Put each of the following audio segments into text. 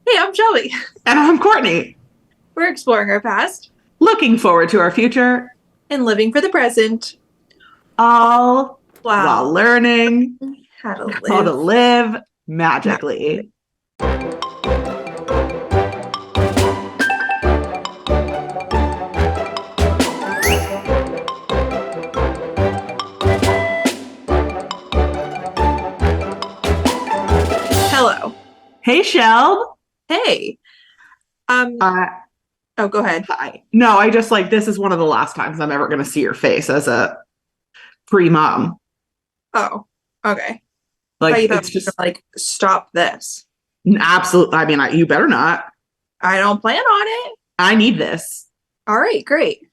Hey, I'm Shelby. And I'm Courtney. We're exploring our past Looking forward to our future, and living for the present. all while Wow. learning How to how to live live magically. magically. Hello. Hey, Shell. Hey. Um, Uh, oh, go ahead. Hi. No, I just like this is one of the last times I'm ever going to see your face as a pre-mom. Oh, okay. I thought Like you thought it's we were just gonna, like, stop this. an absolute. I mean, you better not. I don't plan on it. I need this. All right, great.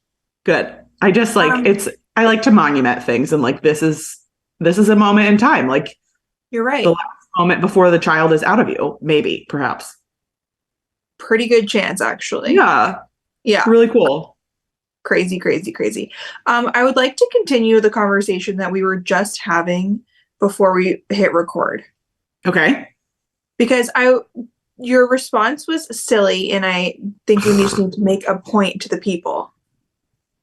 Good. I just like Um, it's. I like to monument things, and like this is a moment in time. Like you're the right. last moment before the child is out of you, maybe, perhaps. Pretty good chance, actually. Yeah, Yeah. really cool. Crazy, crazy, crazy. I would like to continue the conversation that we were just having before we hit record. Okay. Because your response was silly, and I think we just need to make a point to the people.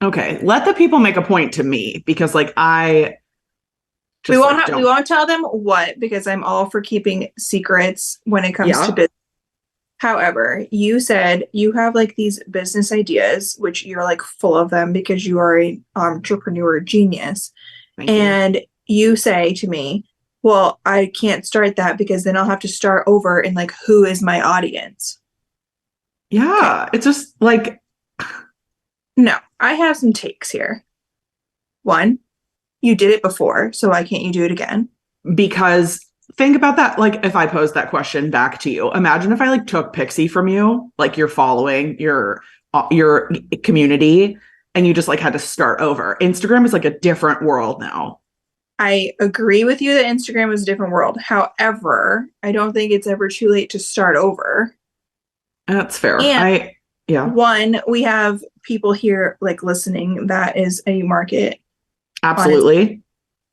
Okay. Let the people make a point to me because like I We just won't like have, we don't. won't tell them what, because I'm all for keeping secrets when it comes to Yeah. business. However, you said you have like these business ideas, which you're like full of them because you are an entrepreneur genius. Thank you. And you say to me, well, I can't start that because then I'll have to start over and like, who is my audience? Okay. Yeah. It's just like No, I have some takes here. One, you did it before, so why can't you do it again? because think about that. Like if I posed that question back to you, imagine if I like took Pixie from you, like your following, your community, and you just like had to start over. Instagram is like a different world now. I agree with you that Instagram is a different world. However, I don't think it's ever too late to start over. That's fair. And Yeah, one, we have people here like listening that is a market on its absolutely.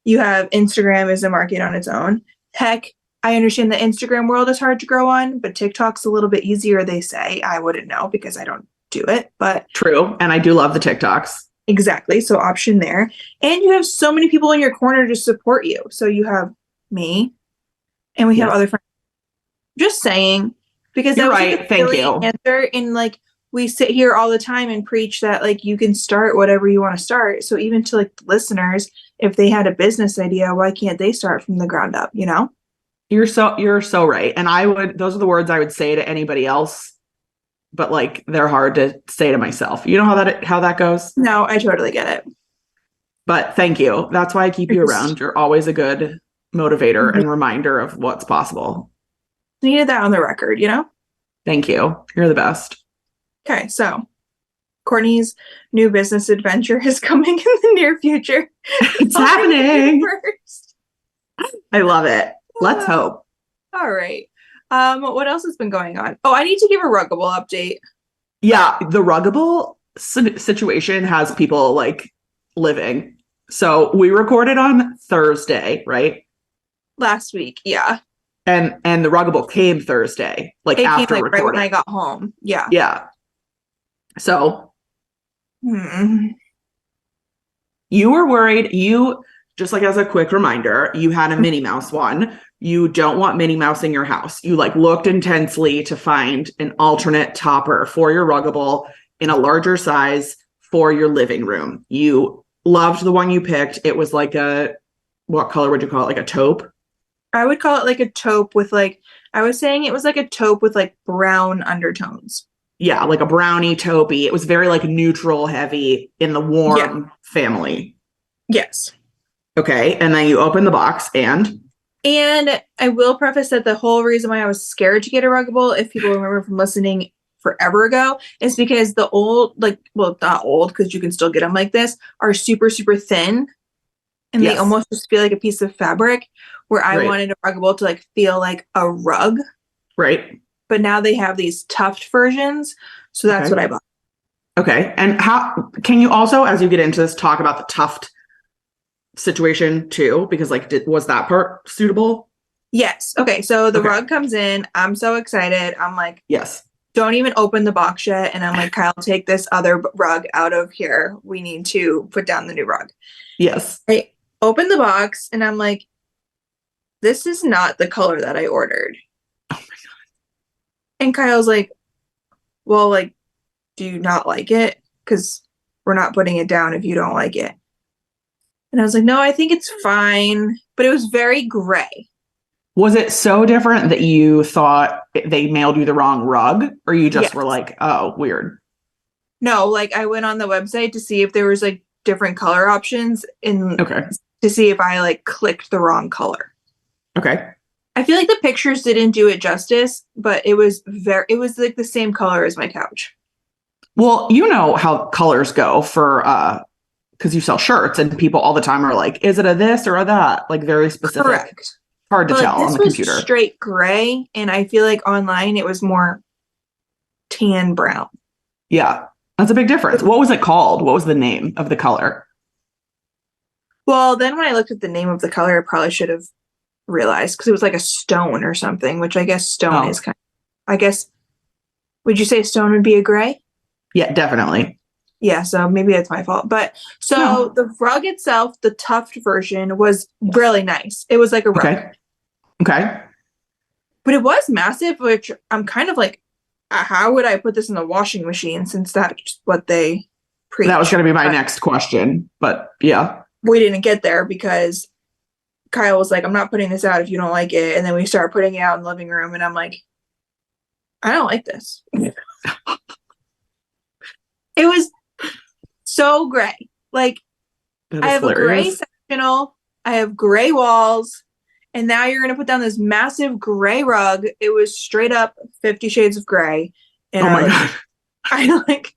you have Instagram as a market on its own. Heck, I understand the Instagram world is hard to grow on, but TikTok's a little bit easier, they say. I wouldn't know because I don't do it, but True. And I do love the TikToks. exactly. So option there. And you have so many people in your corner to support you. So you have me and we have Yes. other friends. Just saying, because You're that was like a right. Thank silly you. answer. And like we sit here all the time and preach that like you can start whatever you want to start. So even to like the listeners, if they had a business idea, why can't they start from the ground up, you know? You're so right. And I would those are the words I would say to anybody else, but like they're hard to say to myself. You know how that goes? No, I totally get it. But thank you. That's why I keep I you just around. You're always a good motivator and reminder of what's possible. needed that on the record, you know? Thank you. You're the best. Okay, so Courtney's new business adventure is coming in the near future. It's I'll hear it happening. first. I love it. Let's hope. All right. What else has been going on? Oh, I need to give a Ruggable update. Yeah, the Ruggable situation has people like living. So we recorded on Thursday, right? Last week. Yeah. And the Ruggable came Thursday, like It came after like right when recording. I got home. Yeah. Yeah. So Hmm. you were worried. You just like as a quick reminder, you had a Minnie Mouse one. You don't want Minnie Mouse in your house. You like looked intensely to find an alternate topper for your Ruggable in a larger size for your living room. You loved the one you picked. It was like a what color would you call it? Like a taupe? I would call it like a taupe with like, I was saying it was like a taupe with like brown undertones. Yeah, like a brownie taupey. It was very like neutral heavy in the Yeah. warm family. Yes. Okay. And then you open the box and And I will preface that the whole reason why I was scared to get a Ruggable, if people remember from listening forever ago, is because the old, like, well, not old, because you can still get them like this, are super, super thin. And they yes, almost just feel like a piece of fabric, where I right, wanted a Ruggable to like feel like a rug. right. But now they have these tuft versions. So that's what Okay. I bought. Okay. And how can you also, as you get into this, talk about the tuft situation too? Because like, was that part suitable? Yes. Okay. So the Okay. rug comes in. I'm so excited. I'm like, Yes. don't even open the box yet. And I'm like, Kyle, take this other rug out of here. We need to put down the new rug. Yes. I open the box and I'm like, this is not the color that I ordered. Oh my God. And Kyle's like, well, like, do you not like it? Because we're not putting it down if you don't like it. And I was like, no, I think it's fine. But it was very gray. Was it so different that you thought they mailed you the wrong rug, or you just Yes. were like, oh, weird? No, like I went on the website to see if there was like different color options and Okay. to see if I like clicked the wrong color. Okay. I feel like the pictures didn't do it justice, but it was like the same color as my couch. Well, you know how colors go for because you sell shirts and people all the time are like, is it a this or a that? Like very specific. Correct. Hard to But tell like, on this the was computer. straight gray, and I feel like online it was more tan brown. Yeah. That's a big difference. What was it called? What was the name of the color? Well, then when I looked at the name of the color, I probably should have realized because it was like a stone or something, which I guess stone is Oh, kind of, I guess, would you say stone would be a gray? yeah, definitely. Yeah, so maybe that's my fault. But so No. the rug itself, the tuft version, was really nice. It was like a rug, Okay. Okay. but it was massive, which I'm kind of like, how would I put this in the washing machine since that's what they That was preach? going to be my next question, but yeah. We didn't get there because Kyle was like, I'm not putting this out if you don't like it. And then we started putting it out in the living room, and I'm like, I don't like this. It was so gray. Like, That I is have a gray hilarious. sectional, I have gray walls, and now you're going to put down this massive gray rug. It was straight up 50 Shades of Gray. And Oh I my like, God. I like,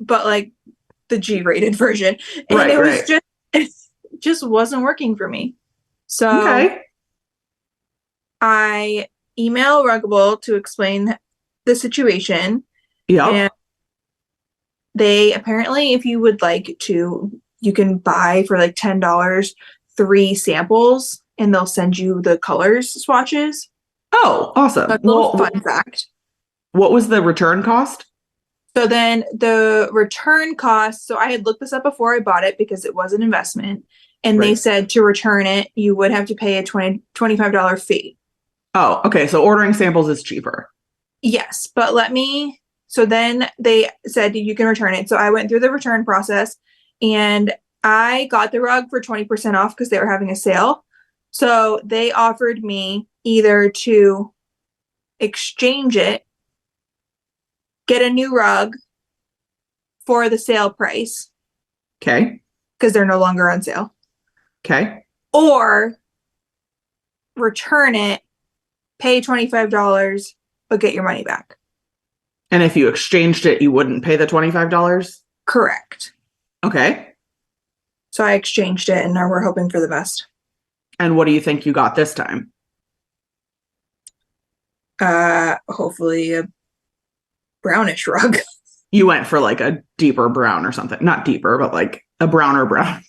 but like the G-rated version. And Right, it was right. just, it just wasn't working for me. So Okay. I email Ruggable to explain the situation. And Yep. they apparently, if you would like to, you can buy for like $10 3 samples and they'll send you the colors swatches. Oh, awesome. That's a little Well, fun fact. what was the return cost? So then the return cost, so I had looked this up before I bought it because it was an investment. And they Right. said to return it, you would have to pay a $25 fee. Oh, okay. So ordering samples is cheaper. Yes, but so then they said you can return it. So I went through the return process and I got the rug for 20% off because they were having a sale. So they offered me either to exchange it, get a new rug for the sale price Okay. because they're no longer on sale, Okay. or return it, pay $25, but get your money back. And if you exchanged it, you wouldn't pay the $25? Correct. Okay. So I exchanged it and now we're hoping for the best. And what do you think you got this time? Hopefully a brownish rug. You went for like a deeper brown or something. Not deeper, but like a browner brown.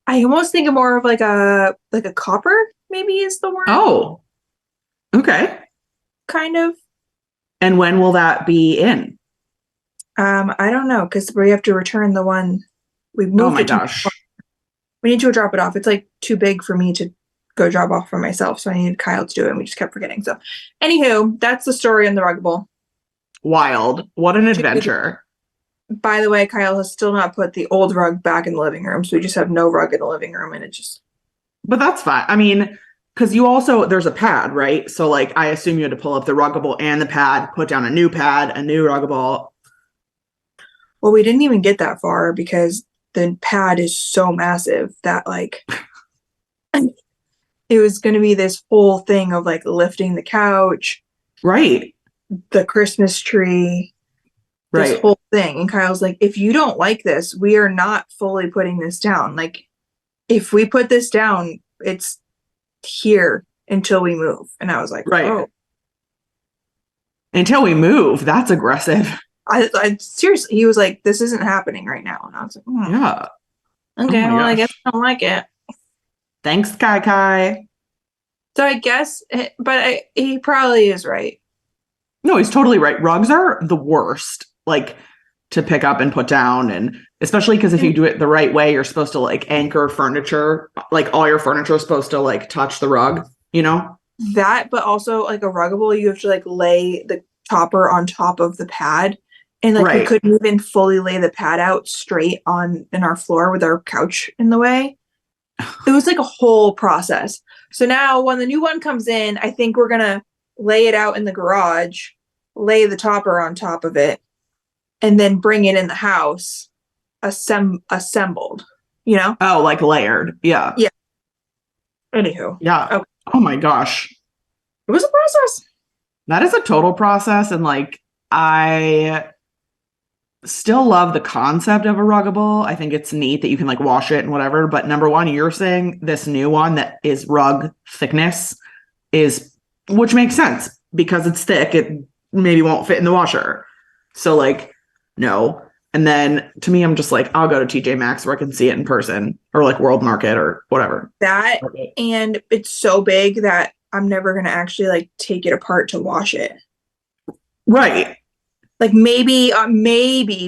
I almost think of more of like a copper, maybe is the word. Oh, okay. Kind of. And when will that be in? I don't know because we have to return the one we moved. Oh my gosh. We need to drop it off. It's like too big for me to go drop off for myself, so I needed Kyle to do it, and we just kept forgetting. So, anywho, that's the story on the Ruggable. Wild. What an adventure. By the way, Kyle has still not put the old rug back in the living room, so we just have no rug in the living room, and it just. But that's fine. I mean, because you also, there's a pad, right? So like, I assume you had to pull up the Ruggable and the pad, put down a new pad, a new Ruggable. Well, we didn't even get that far because the pad is so massive that like it was going to be this whole thing of like lifting the couch, Right. the Christmas tree, this Right. whole thing. And Kyle's like, if you don't like this, we are not fully putting this down. Like, if we put this down, it's here until we move. And I was like, Right. oh. Until we move. That's aggressive. I seriously, he was like, this isn't happening right now. And I was like, Yeah. okay, Oh my well, I gosh. guess I don't like it. Thanks, Kai Kai. So I guess, but he probably is right. No, he's totally right. Rugs are the worst, like to pick up and put down. And especially because if you do it the right way, you're supposed to like anchor furniture, like all your furniture is supposed to like touch the rug, you know? That, but also like a ruggable, you have to like lay the topper on top of the pad. And like we Right. couldn't even fully lay the pad out straight on in our floor with our couch in the way. It was like a whole process. So now when the new one comes in, I think we're gonna lay it out in the garage, lay the topper on top of it, and then bring it in the house, assembled, you know? Oh, like layered. Yeah. Yeah. Anywho. Yeah. Okay. Oh my gosh. It was a process. That is a total process. And like, I still love the concept of a ruggable. I think it's neat that you can like wash it and whatever. But number one, you're saying this new one that is rug thickness is, which makes sense because it's thick. It maybe won't fit in the washer. So like, no. And then to me, I'm just like, I'll go to TJ Maxx where I can see it in person or like World Market or whatever. That, and it's so big that I'm never going to actually like take it apart to wash it. Right. Like maybe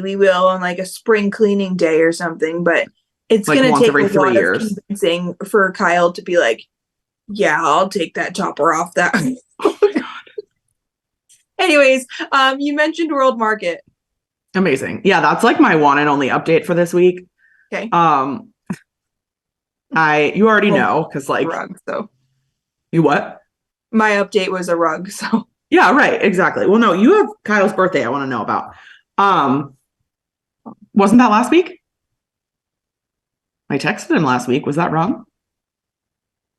we will on like a spring cleaning day or something, but it's Like going to once take every a 3 lot years. of convincing for Kyle to be like, yeah, I'll take that topper off that. Oh my God. Anyways, you mentioned World Market. Amazing. Yeah, that's like my one and only update for this week. Okay. You already know because like rug, so you what? My update was a rug, so Yeah, right, exactly. Well, no, you have Kyle's birthday I want to know about. Wasn't that last week? I texted him last week. Was that wrong?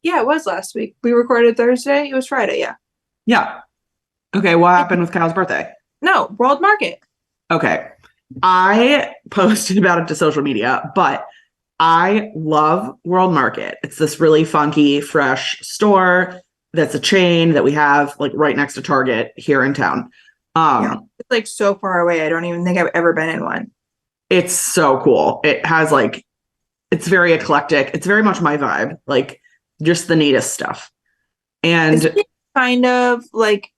yeah, it was last week. We recorded Thursday. It was Friday, yeah. Yeah. Okay, what happened with Kyle's birthday? No, World Market. Okay. I posted about it to social media, but I love World Market. It's this really funky, fresh store that's a chain that we have like right next to Target here in town. Yeah, it's like so far away. I don't even think I've ever been in one. It's so cool. It has like, it's very eclectic. It's very much my vibe, like just the neatest stuff. And Isn't it kind of like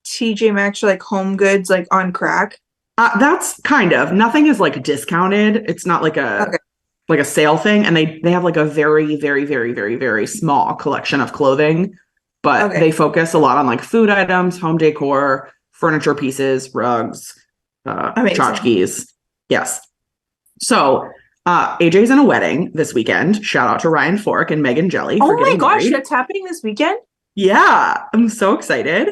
TJ Maxx or like Home Goods, like on crack? that's kind of, nothing is like discounted. It's not like like a sale thing. And they have like a very, very, very, very, very small collection of clothing, but they focus a lot on like food items, home decor, furniture pieces, rugs, tchotchkes. Yes. So AJ's in a wedding this weekend. Shout out to Ryan Fork and Megan Jelly. Oh my gosh, married. that's happening this weekend? Yeah, I'm so excited.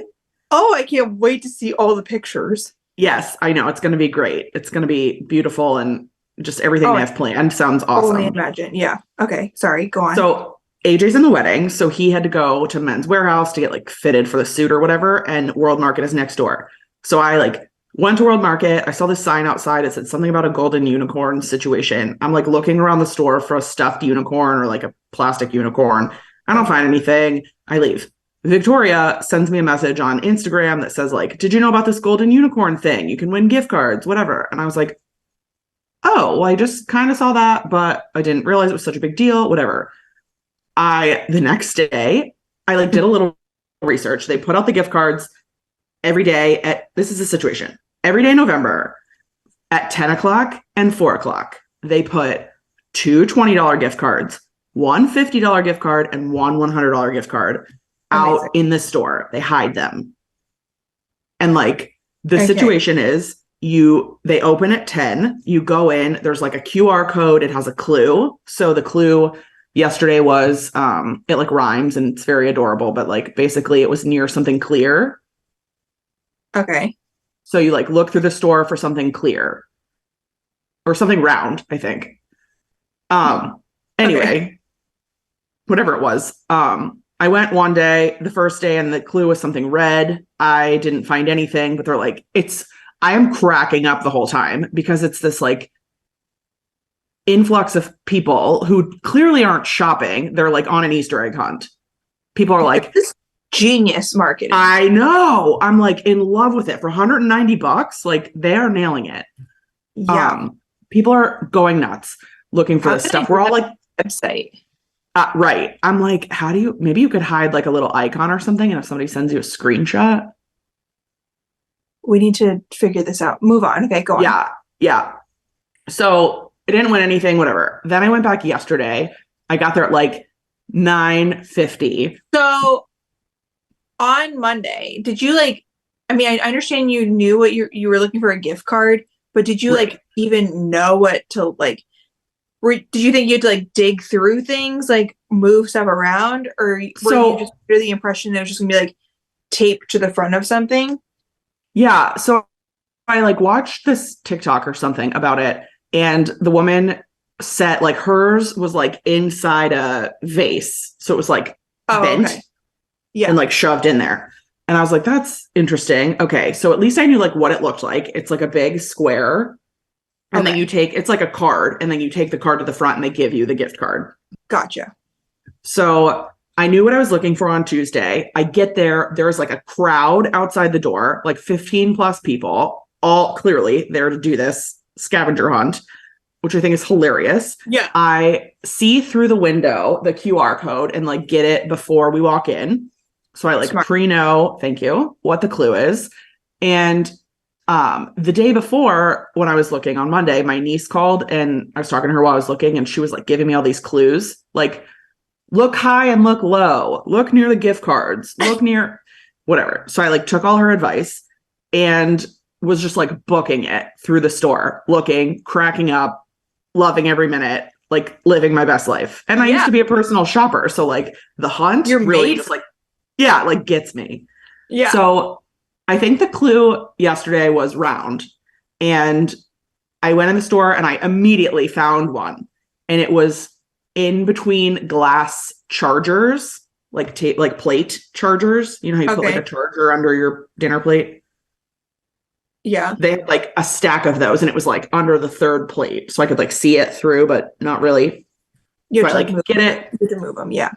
Oh, I can't wait to see all the pictures. Yes, I know. It's going to be great. It's going to be beautiful and just everything they have planned sounds awesome. Only imagine. Yeah. Okay. Sorry. Go on. So AJ's in the wedding. So he had to go to Men's Warehouse to get like fitted for the suit or whatever. And World Market is next door. So I like went to World Market. I saw this sign outside. It said something about a golden unicorn situation. I'm like looking around the store for a stuffed unicorn or like a plastic unicorn. I don't find anything. I leave. Victoria sends me a message on Instagram that says like, did you know about this golden unicorn thing? You can win gift cards, whatever. And I was like, oh, well, I just kind of saw that, but I didn't realize it was such a big deal, whatever. The next day, I like did a little research. They put out the gift cards every day this is the situation. Every day in November at 10 o'clock and 4 o'clock, they put two $20 gift cards, one $50 gift card, and one $100 gift card out in the store. They hide them. And like the situation is they open at 10, you go in, there's like a QR code, it has a clue. So the clue yesterday was it like rhymes and it's very adorable, but like basically it was near something clear. Okay. So you like look through the store for something clear or something round, I think. Anyway, whatever it was. I went one day, the first day, and the clue was something red. I didn't find anything, but they're like, I am cracking up the whole time because it's this like influx of people who clearly aren't shopping. They're like on an Easter egg hunt. People are like, this genius marketing. I know. I'm like in love with it for $190. Like they are nailing it. Yeah. People are going nuts looking for this stuff. We're all like website. Right. I'm like, maybe you could hide like a little icon or something. And if somebody sends you a screenshot. We need to figure this out. Move on. Okay, go on. Yeah. Yeah. So I didn't win anything, whatever. Then I went back yesterday. I got there at like 9:50. So on Monday, did you like, I mean, I understand you knew what you were looking for a gift card, but did you like even know what to like, did you think you had to like dig through things, like move stuff around, or were you just under the impression it was just gonna be like taped to the front of something? Yeah. So I like watched this TikTok or something about it, and the woman said like hers was like inside a vase. So it was like bent and like shoved in there. And I was like, that's interesting. Okay. So at least I knew like what it looked like. It's like a big square. And then it's like a card, and then you take the card to the front and they give you the gift card. Gotcha. So I knew what I was looking for on Tuesday. I get there. There's like a crowd outside the door, like 15 plus people, all clearly there to do this scavenger hunt, which I think is hilarious. Yeah. I see through the window the QR code and like get it before we walk in. So I like pre-know, thank you, what the clue is. And the day before when I was looking on Monday, my niece called and I was talking to her while I was looking, and she was like giving me all these clues, like look high and look low, look near the gift cards, look near whatever. So I like took all her advice and was just like booking it through the store, looking, cracking up, loving every minute, like living my best life. And I used to be a personal shopper. So like the hunt really just like, like gets me. Yeah. So I think the clue yesterday was round, and I went in the store and I immediately found one, and it was in between glass chargers, like like plate chargers. You know how you put like a charger under your dinner plate? Yeah. They had like a stack of those, and it was like under the third plate. So I could like see it through, but not really. You have to like get it. You have to move them. Yeah.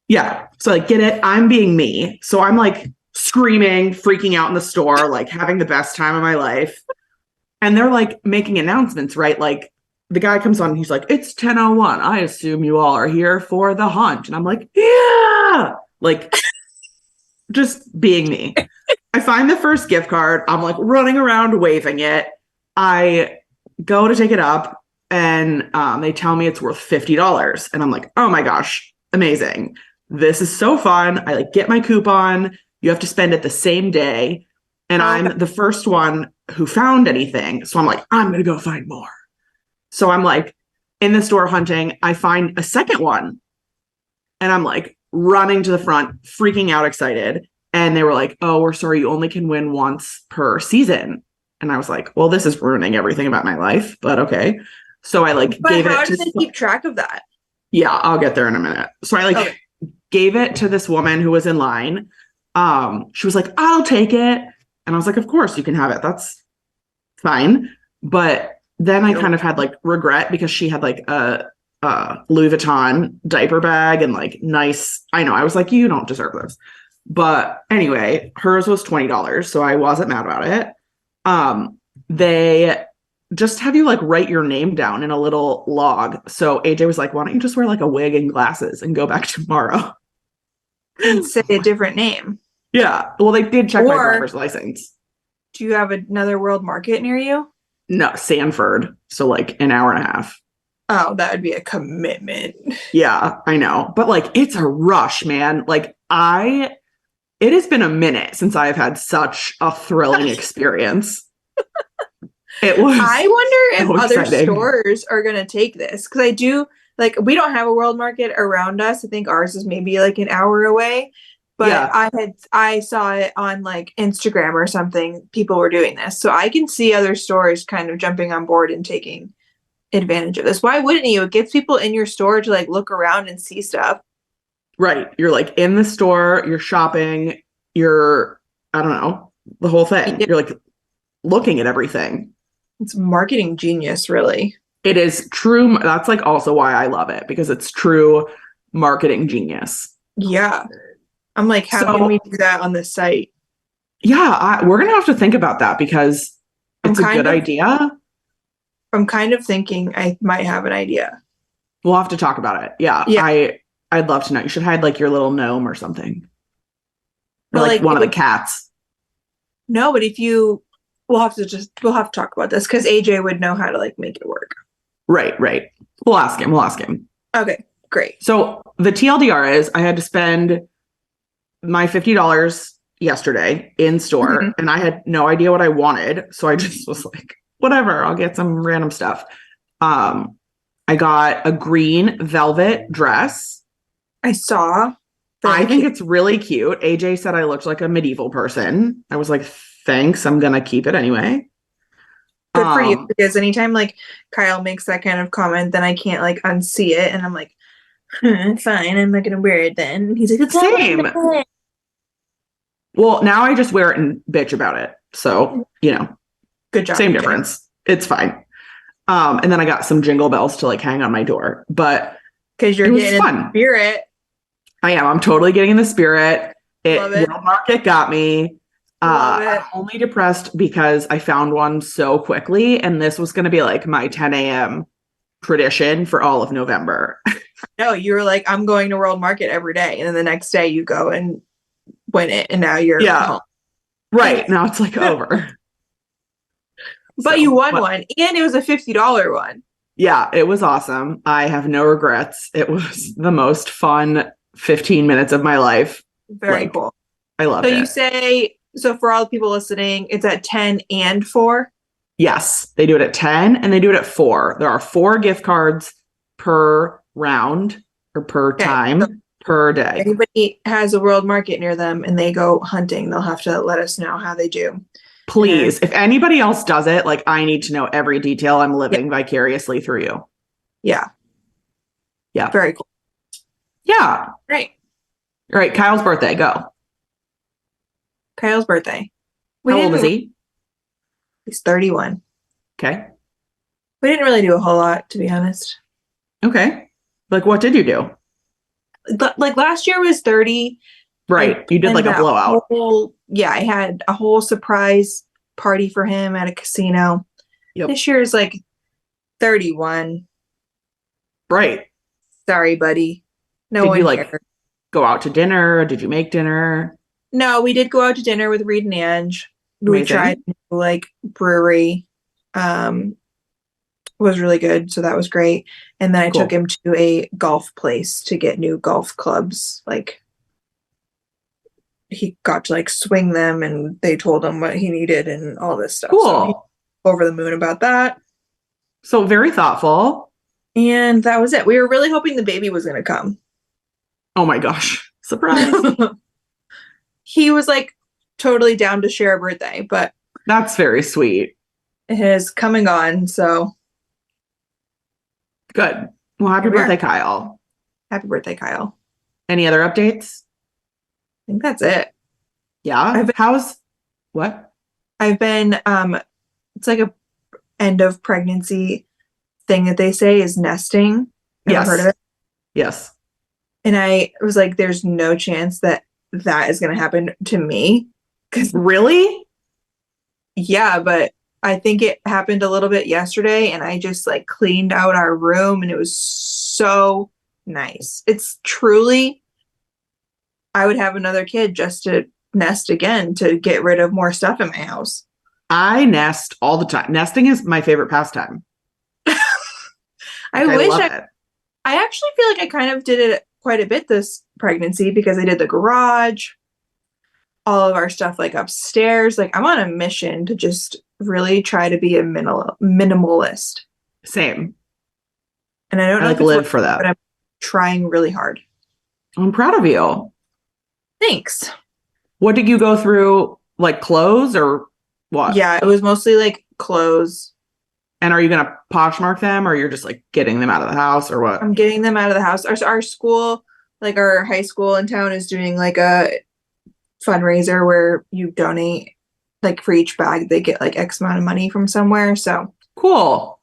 Yeah. So like get it. I'm being me. So I'm like screaming, freaking out in the store, like having the best time of my life. And they're like making announcements, right? Like the guy comes on and he's like, it's 10:01. I assume you all are here for the hunt. And I'm like, yeah, like just being me. I find the first gift card. I'm like running around waving it. I go to take it up, and they tell me it's worth $50. And I'm like, oh my gosh, amazing. This is so fun. I like get my coupon. You have to spend it the same day. And I'm the first one who found anything. So I'm like, I'm going to go find more. So I'm like in the store hunting. I find a second one. And I'm like running to the front, freaking out, excited. And they were like, oh, we're sorry. You only can win once per season. And I was like, well, this is ruining everything about my life. But okay. So I like gave it to... How did they keep track of that? Yeah, I'll get there in a minute. So I like gave it to this woman who was in line. She was like, I'll take it. And I was like, of course you can have it. That's fine. But then I kind of had like regret, because she had like a Louis Vuitton diaper bag and like nice, I know, I was like, you don't deserve this. But anyway, hers was $20. So I wasn't mad about it. They just have you like write your name down in a little log. So AJ was like, why don't you just wear like a wig and glasses and go back tomorrow? And say a different name. Yeah. Well, they did check my driver's license. Do you have another World Market near you? No, Sanford. So like an hour and a half. Oh, that would be a commitment. Yeah, I know. But like, it's a rush, man. Like it has been a minute since I've had such a thrilling experience. It was. I wonder so if other exciting. Stores are going to take this. Cause I do like, we don't have a World Market around us. I think ours is maybe like an hour away. But I saw it on like Instagram or something. People were doing this. So I can see other stores kind of jumping on board and taking advantage of this. Why wouldn't you? It gets people in your store to like look around and see stuff. Right. You're like in the store, you're shopping, you're, I don't know, the whole thing. You're like looking at everything. It's marketing genius, really. It is true. That's like also why I love it, because it's true marketing genius. Yeah. I'm like, how can we do that on this site? Yeah, we're going to have to think about that, because it's a good idea. I'm kind of thinking I might have an idea. We'll have to talk about it. Yeah. I'd love to know. You should hide like your little gnome or something. Or But like like one of the cats. no, but if you we'll have to talk about this because AJ would know how to like make it work. Right, right. We'll ask him. We'll ask him. Okay, great. So the TLDR is I had to spend my $50 yesterday in store and I had no idea what I wanted. So I just was like, whatever, I'll get some random stuff. I got a green velvet dress. I saw. I think it's really cute. AJ said I looked like a medieval person. I was like, thanks. I'm going to keep it anyway. Good for you, because anytime like Kyle makes that kind of comment, then I can't like unsee it, and I'm like, fine, I'm not gonna wear it then. He's like, it's same. Well, now I just wear it and bitch about it. So, you know, good job. Same difference. It's fine. And then I got some jingle bells to like hang on my door, but because you're getting in the spirit. I am. I'm totally getting in the spirit. Love it. World Market got me. I'm only depressed because I found one so quickly, and this was going to be like my 10 a.m. tradition for all of November. No, you were like, I'm going to World Market every day, and then the next day you go and win it, and now you're home. Right now it's like over. But you won one, and it was a $50 one. Yeah, it was awesome. I have no regrets. It was the most fun 15 minutes of my life. Very cool. I love it. So you say, so for all the people listening, it's at 10 and 4? Yes, they do it at 10 and they do it at 4. There are 4 gift cards per round or per time per day. If anybody has a World Market near them and they go hunting, they'll have to let us know how they do. Please, if anybody else does it, like I need to know every detail. I'm living vicariously through you. Yeah. Yeah. Very cool. Yeah. Great. All right. Kyle's birthday. Go. Kyle's birthday. How old is he? He's 31. Okay. We didn't really do a whole lot, to be honest. Okay. Like, what did you do? Like last year was 30. Right. You did like a blowout. I had a whole surprise party for him at a casino. Yep. This year is like 31. Right. Sorry, buddy. No one cared. Like go out to dinner? Did you make dinner? No, we did go out to dinner with Reed and Ange. We tried like brewery. Was really good, so that was great. And then I took him to a golf place to get new golf clubs. Like he got to like swing them, and they told him what he needed and all this stuff. Cool. So he was over the moon about that. So very thoughtful. And that was it. We were really hoping the baby was going to come. Oh my gosh. Surprise. He was like totally down to share a birthday, but that's very sweet. It has come and gone, so good. Well, happy birthday, Kyle. Happy birthday, Kyle. Any other updates? I think that's it. Yeah. What? I've been it's like a end of pregnancy thing that they say is nesting. Yes. Heard of it? Yes. And I was like, there's no chance that is going to happen to me. Really? Yeah, but I think it happened a little bit yesterday, and I just like cleaned out our room, and it was so nice. It's truly, I would have another kid just to nest again, to get rid of more stuff in my house. I nest all the time. Nesting is my favorite pastime. I actually feel like I kind of did it quite a bit this pregnancy, because I did the garage, all of our stuff like upstairs. Like I'm on a mission to just really try to be a minimalist. Same. And I don't know like live for that, but I'm trying really hard. I'm proud of you. Thanks. What did you go through? Like clothes or what? Yeah, it was mostly like clothes. And are you going to Poshmark them, or you're just like getting them out of the house, or what? I'm getting them out of the house. Our school, like our high school in town, is doing like a fundraiser where you donate, like for each bag, they get like X amount of money from somewhere. So cool.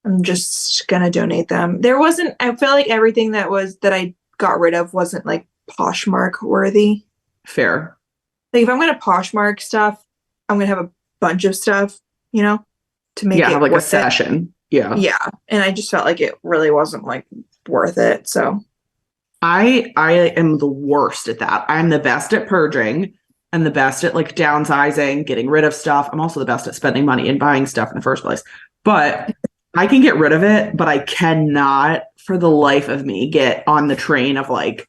I'm just going to donate them. I felt like everything that I got rid of wasn't like Poshmark worthy. Fair. Like if I'm going to Poshmark stuff, I'm going to have a bunch of stuff, to make it have like a session. Yeah. Yeah. And I just felt like it really wasn't like worth it. So I am the worst at that. I'm the best at purging and the best at like downsizing, getting rid of stuff. I'm also the best at spending money and buying stuff in the first place. But I can get rid of it, but I cannot for the life of me get on the train of like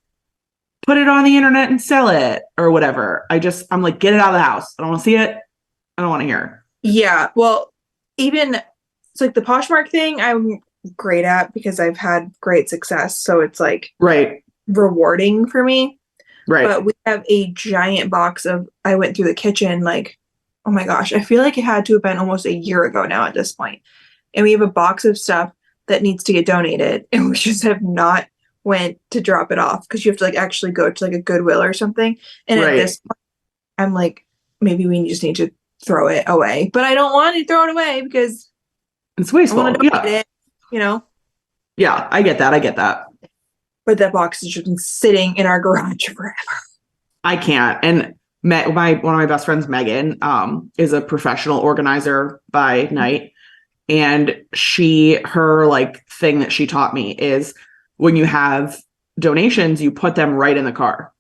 put it on the internet and sell it or whatever. I'm like, get it out of the house. I don't want to see it. I don't want to hear. Yeah. Well, even it's like the Poshmark thing I'm great at because I've had great success. So it's like Right. rewarding for me. Right. But we have a giant box of, I went through the kitchen like, oh my gosh, I feel like it had to have been almost a year ago now at this point. And we have a box of stuff that needs to get donated. And we just have not went to drop it off because you have to like actually go to like a Goodwill or something. And at this point, I'm like, maybe we just need to throw it away. But I don't want to throw it away because it's wasteful. I want to donate it, you know? Yeah, I get that. But that box has just been sitting in our garage forever. I can't. And one of my best friends, Megan, is a professional organizer by night. And her like thing that she taught me is when you have donations, you put them right in the car.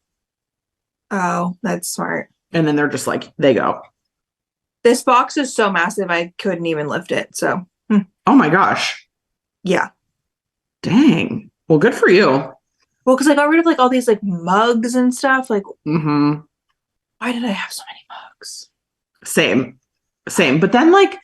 Oh, that's smart. And then they're just like, they go. This box is so massive, I couldn't even lift it. So, oh my gosh. Yeah. Dang. Well, good for you. Well, because I got rid of like all these like mugs and stuff. Like, why did I have so many mugs? Same. But then like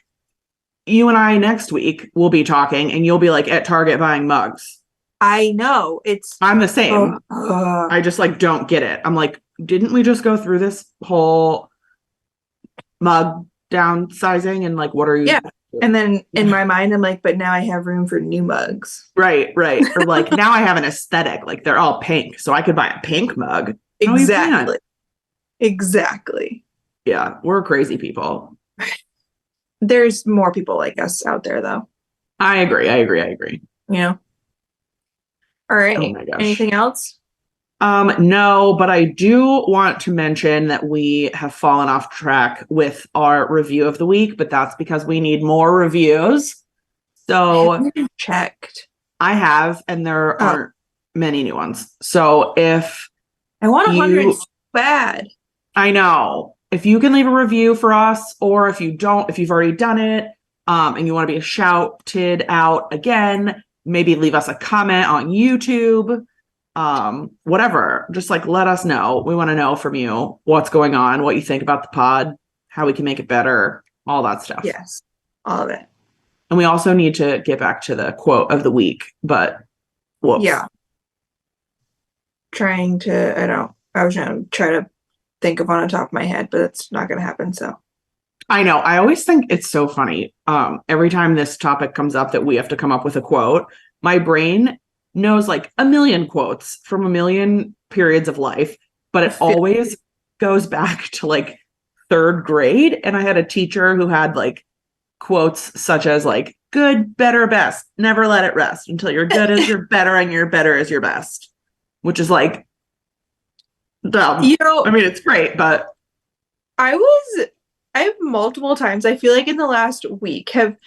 you and I next week will be talking and you'll be like at Target buying mugs. I know. I'm the same. I just like don't get it. I'm like, didn't we just go through this whole mug downsizing and like what are you? Yeah. And then in my mind, I'm like, but now I have room for new mugs. Right. Or like now I have an aesthetic, like they're all pink. So I could buy a pink mug. Exactly. Exactly. Yeah. We're crazy people. There's more people like us out there though. I agree. You know? All right. Oh my gosh. Anything else? No, but I do want to mention that we have fallen off track with our review of the week, but that's because we need more reviews. So I haven't checked. I have, and there aren't many new ones. So if I want 100 so bad. I know. If you can leave a review for us, or if you've already done it, and you want to be shouted out again, maybe leave us a comment on YouTube. Whatever, just like let us know. We want to know from you what's going on, what you think about the pod, how we can make it better, all that stuff. Yes, all of it. And we also need to get back to the quote of the week, but whoops. Yeah. I was going to try to think of on the top of my head, but it's not going to happen. So I know. I always think it's so funny. Every time this topic comes up that we have to come up with a quote, my brain knows like a million quotes from a million periods of life, but it always goes back to like third grade. And I had a teacher who had like quotes such as like good, better, best, never let it rest until you're good as your better and your better as your best, which is like dumb. I mean, it's great, but I have multiple times, I feel like in the last week have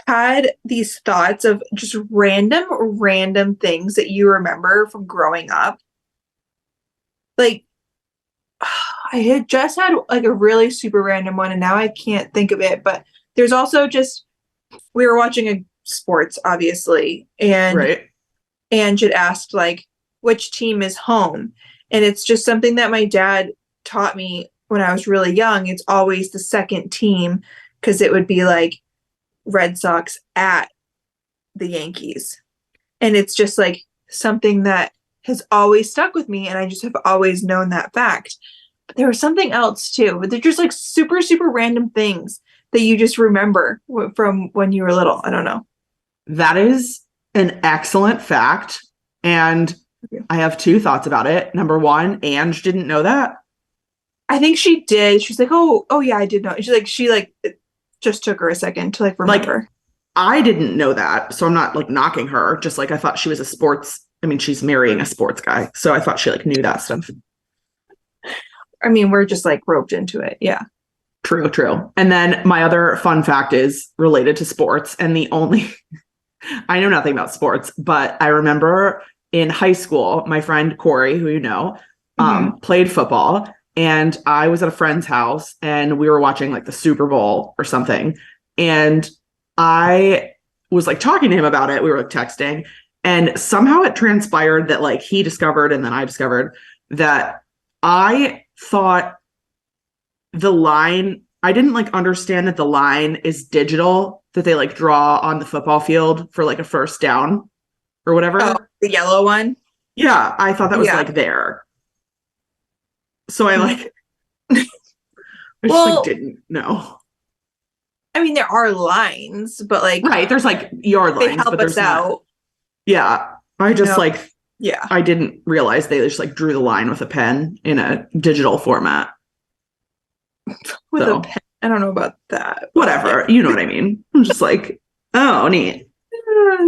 had these thoughts of just random things that you remember from growing up. Like, I had just had like a really super random one and now I can't think of it, but there's also just, we were watching a sports, obviously, and Ange had asked like, which team is home? And it's just something that my dad taught me when I was really young. It's always the second team because it would be like Red Sox at the Yankees. And it's just like something that has always stuck with me. And I just have always known that fact. But there was something else too. But they're just like super, super random things that you just remember from when you were little. I don't know. That is an excellent fact. And I have two thoughts about it. Number one, Ange didn't know that. I think she did. She's like, oh yeah, I did know. She it just took her a second to like remember. Like, I didn't know that, so I'm not like knocking her. Just like I thought she was a sports. I mean, she's marrying a sports guy, so I thought she like knew that stuff. I mean, we're just like roped into it. Yeah. True. And then my other fun fact is related to sports, and the only I know nothing about sports, but I remember in high school, my friend Corey, who you know, played football, and I was at a friend's house and we were watching like the Super Bowl or something. And I was like talking to him about it. We were like texting, and somehow it transpired that like he discovered and then I discovered that I thought the line, I didn't like understand that the line is digital, that they like draw on the football field for like a first down or whatever. Oh, the yellow one. Yeah, I thought that was like there. So I like, I just like didn't know. I mean, there are lines, but like, right, there's like yard lines, help but there's us out. Yeah, I just like, yeah, I didn't realize they just like drew the line with a pen in a digital format. With a pen. I don't know about that. Whatever, you know what I mean. I'm just like, oh, neat.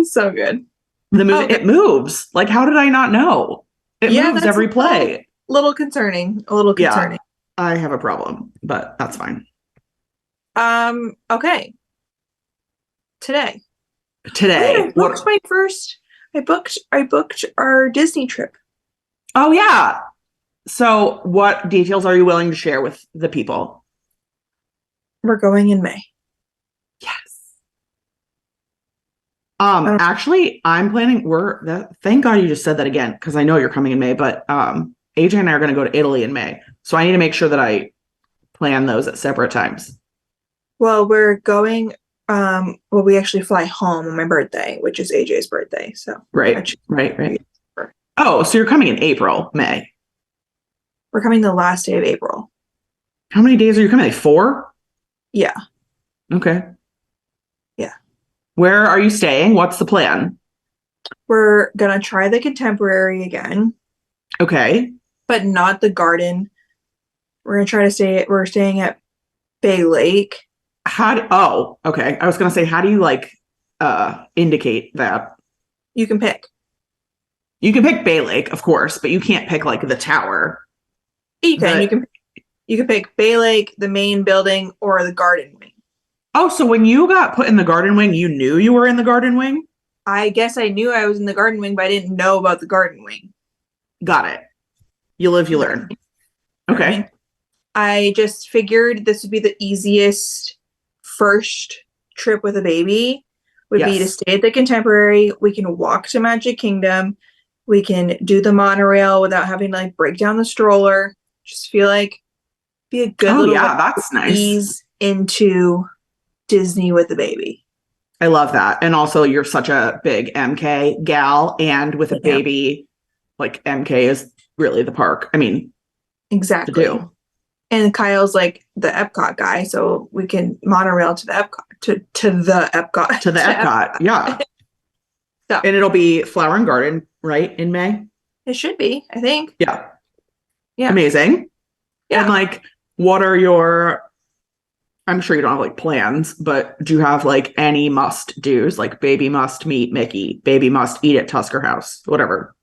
So good. It moves. Like, how did I not know? It moves every play. A little concerning. Yeah, I have a problem, but that's fine. Okay. Today. I booked our Disney trip. Oh yeah. So what details are you willing to share with the people? We're going in May. Yes. Actually, I'm planning. Thank God you just said that again, because I know you're coming in May. But AJ and I are going to go to Italy in May, so I need to make sure that I plan those at separate times. Well, we're going. We actually fly home on my birthday, which is AJ's birthday. So right. Oh, so you're coming in May. We're coming the last day of April. How many days are you coming? Like 4? Yeah. Okay. Yeah. Where are you staying? What's the plan? We're gonna try the Contemporary again. Okay. But not the Garden. We're staying at Bay Lake. Okay. I was gonna say, how do you like indicate that? You can pick. You can pick Bay Lake, of course, but you can't pick like the tower. You can pick Bay Lake, the main building, or the Garden Wing. Oh, so when you got put in the Garden Wing, you knew you were in the Garden Wing? I guess I knew I was in the Garden Wing, but I didn't know about the Garden Wing. Got it. You live, you learn. Okay. I just figured this would be the easiest first trip with a baby would be to stay at the Contemporary. We can walk to Magic Kingdom. We can do the monorail without having to like break down the stroller. Just feel like be a good that's nice. Ease into Disney with the baby. I love that. And also you're such a big MK gal, and with a baby, like MK is really the park. I mean, exactly. To do. And Kyle's like the Epcot guy, so we can monorail to the Epcot to the Epcot. Yeah. So, and it'll be Flower and Garden, right, in May? It should be, I think. Yeah. Yeah. Amazing. Yeah. And like, what are your, I'm sure you don't have like plans, but do you have like any must do's? Like baby must meet Mickey, baby must eat at Tusker House, whatever.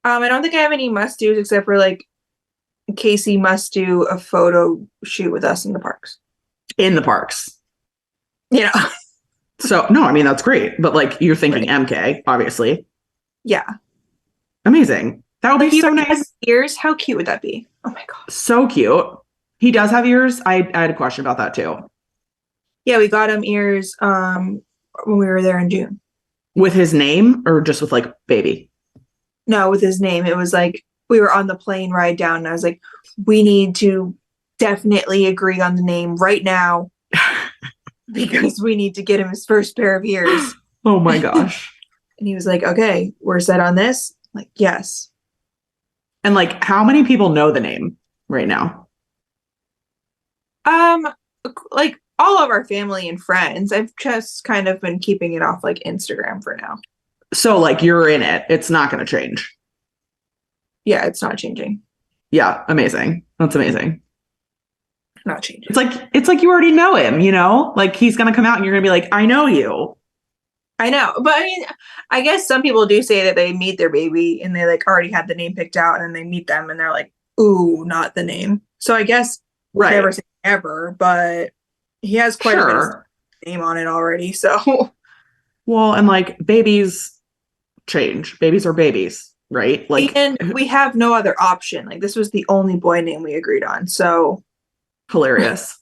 I don't think I have any must do's except for like Casey must do a photo shoot with us in the parks. In the parks. Yeah. So, no, I mean, that's great. But like, you're thinking MK, obviously. Yeah. Amazing. That would be so nice. Ears? How cute would that be? Oh my God. So cute. He does have ears. I had a question about that too. Yeah, we got him ears when we were there in June. With his name or just with like baby? No, with his name. It was like we were on the plane ride down and I was like, we need to definitely agree on the name right now because we need to get him his first pair of ears. Oh my gosh. And he was like, okay, we're set on this. I'm like, yes. And like, how many people know the name right now? Like all of our family and friends. I've just kind of been keeping it off like Instagram for now. So like you're in it. It's not going to change. Yeah, it's not changing. Yeah, amazing. That's amazing. Not changing. It's like you already know him, you know? Like he's going to come out and you're going to be like, I know you. I know. But I mean, I guess some people do say that they meet their baby and they like already had the name picked out and then they meet them and they're like, ooh, not the name. So I guess never say ever, but he has quite a bit of name on it already. So well, and like babies change. Babies are babies. right? Like, And we have no other option. Like this was the only boy name we agreed on. So, hilarious.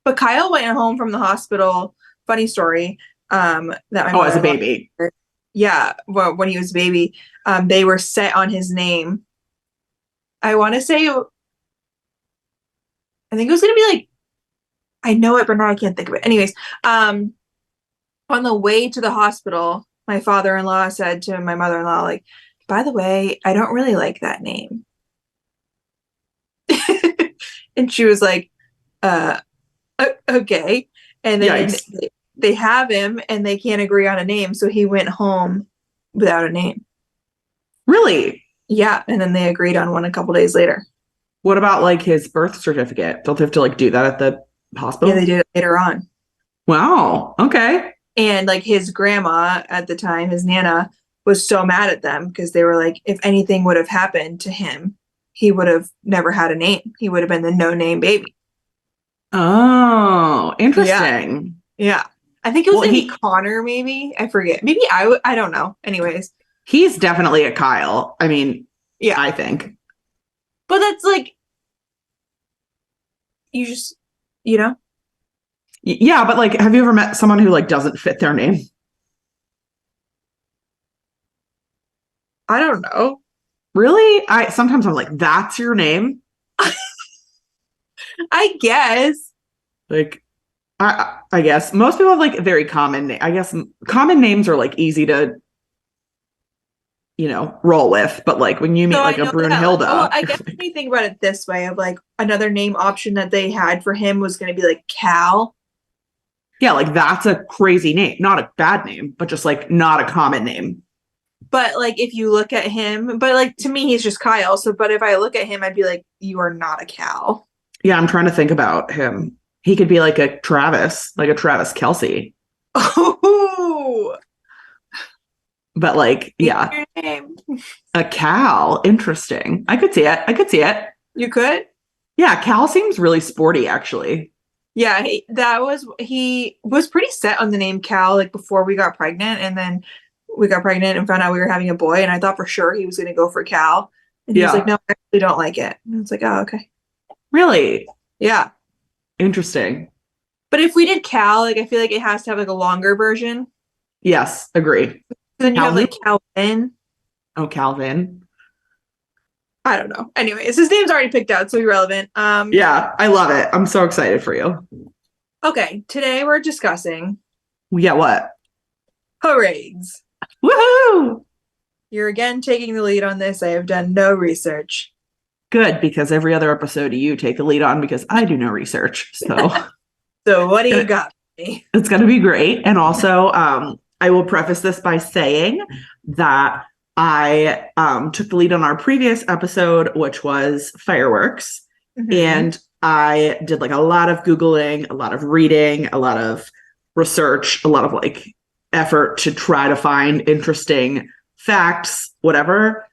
but Kyle went home from the hospital. Funny story. That my Oh, as a mother-in-law, baby. yeah, well, when he was a baby, they were set on his name. I want to say, I think it was gonna be like, I know it, but now I can't think of it. Anyways, on the way to the hospital, my father-in-law said to my mother-in-law, like, by the way, I don't really like that name. And she was like, uh, okay. And then Yikes. they have him and they can't agree on a name. So he went home without a name. Really? Yeah. And then they agreed on one a couple days later. What about like his birth certificate? Don't they have to like do that at the Yeah, they hospital? did it later on. Wow. Okay. And like his grandma at the time, his Nana, was so mad at them because they were like, if anything would have happened to him, he would have never had a name. He would have been the no name baby. Oh, Yeah. interesting. Yeah. I think it was Well, gonna be Connor, maybe. I forget. Maybe I don't know. Anyways. he's definitely a Kyle. I mean, Yeah. I think. But that's like you just you know, Yeah, but like, have you ever met someone who like doesn't fit their name? I don't know. Really? I sometimes I'm like, that's your name? I guess. Like, I guess most people have like very common. I guess common names are like easy to roll with. But like when you meet So I like a know that like, oh, Brunhilde, I guess when you think about it this way of like another name option that they had for him was gonna be like Cal. yeah, like that's a crazy name. Not a bad name, but just like not a common name. But like if you look at him, but like to me he's just Kyle. So but if I look at him, I'd be like, you are not a Cal. Yeah, I'm trying to think about him. He could be like a Travis Kelsey. Oh, But like, yeah, your name. a Cal. Interesting. I could see it. I could see it. You could? Yeah, Cal seems really sporty, actually. Yeah, he was pretty set on the name Cal like before we got pregnant, and then we got pregnant and found out we were having a boy, and I thought for sure he was going to go for Cal, and he was like, Yeah. "No, I actually don't like it." And it's like, "Oh, okay, Really yeah." interesting. But if we did Cal, like I feel like it has to have like a longer version. Yes, agree. Then you have Calvin? like Calvin. Oh, Calvin. I don't know. Anyways, his name's already picked out, so irrelevant. Yeah, I love it. I'm so excited for you. Okay, today we're discussing Yeah, what? parades. Woohoo! You're again taking the lead on this. I have done no research. Good, because every other episode you take the lead on because I do no research. So So what do you got for me? it's going to be great. And also, I will preface this by saying that I took the lead on our previous episode, which was fireworks. Mhm. And I did like a lot of Googling, a lot of reading, a lot of research, a lot of like effort to try to find interesting facts, whatever.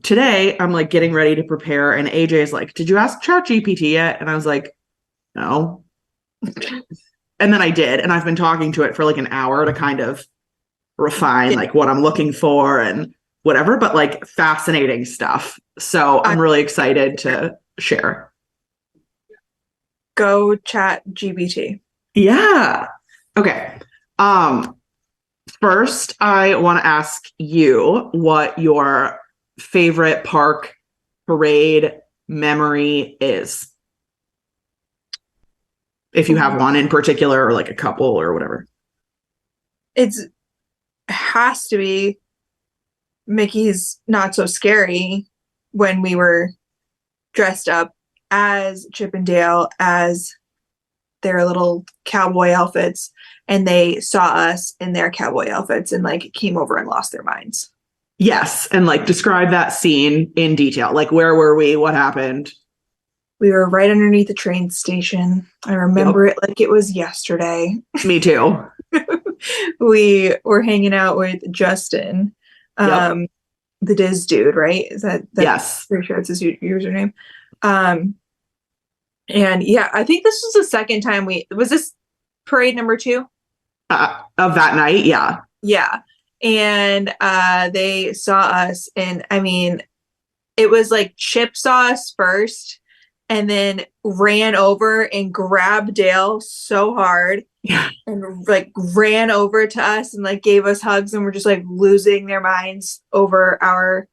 Today, I'm like getting ready to prepare, and AJ's like, "Did you ask ChatGPT yet?" And I was like, "No." And then I did, and I've been talking to it for like an hour to kind of refine like what I'm looking for and whatever, but like fascinating stuff. So I'm really excited to share. Go chat GBT. Yeah. Okay. First I want to ask you what your favorite park parade memory is. If you have one in particular or like a couple or whatever. It has to be Mickey's Not So Scary when we were dressed up as Chip and Dale as their little cowboy outfits, and they saw us in their cowboy outfits and like came over and lost their minds. Yes. And like describe that scene in detail. Like where were we? What happened? We were right underneath the train station. I remember it like it was yesterday. Me too. We were hanging out with Justin, the Diz dude, right? Is that yes? Pretty sure it's his username. And yeah, I think this was the second time was this parade number 2 Of that night. Yeah. Yeah, and they saw us, and I mean, it was like Chip saw us first and then ran over and grabbed Dale so hard Yeah. and like ran over to us and like gave us hugs, and we're just like losing their minds over our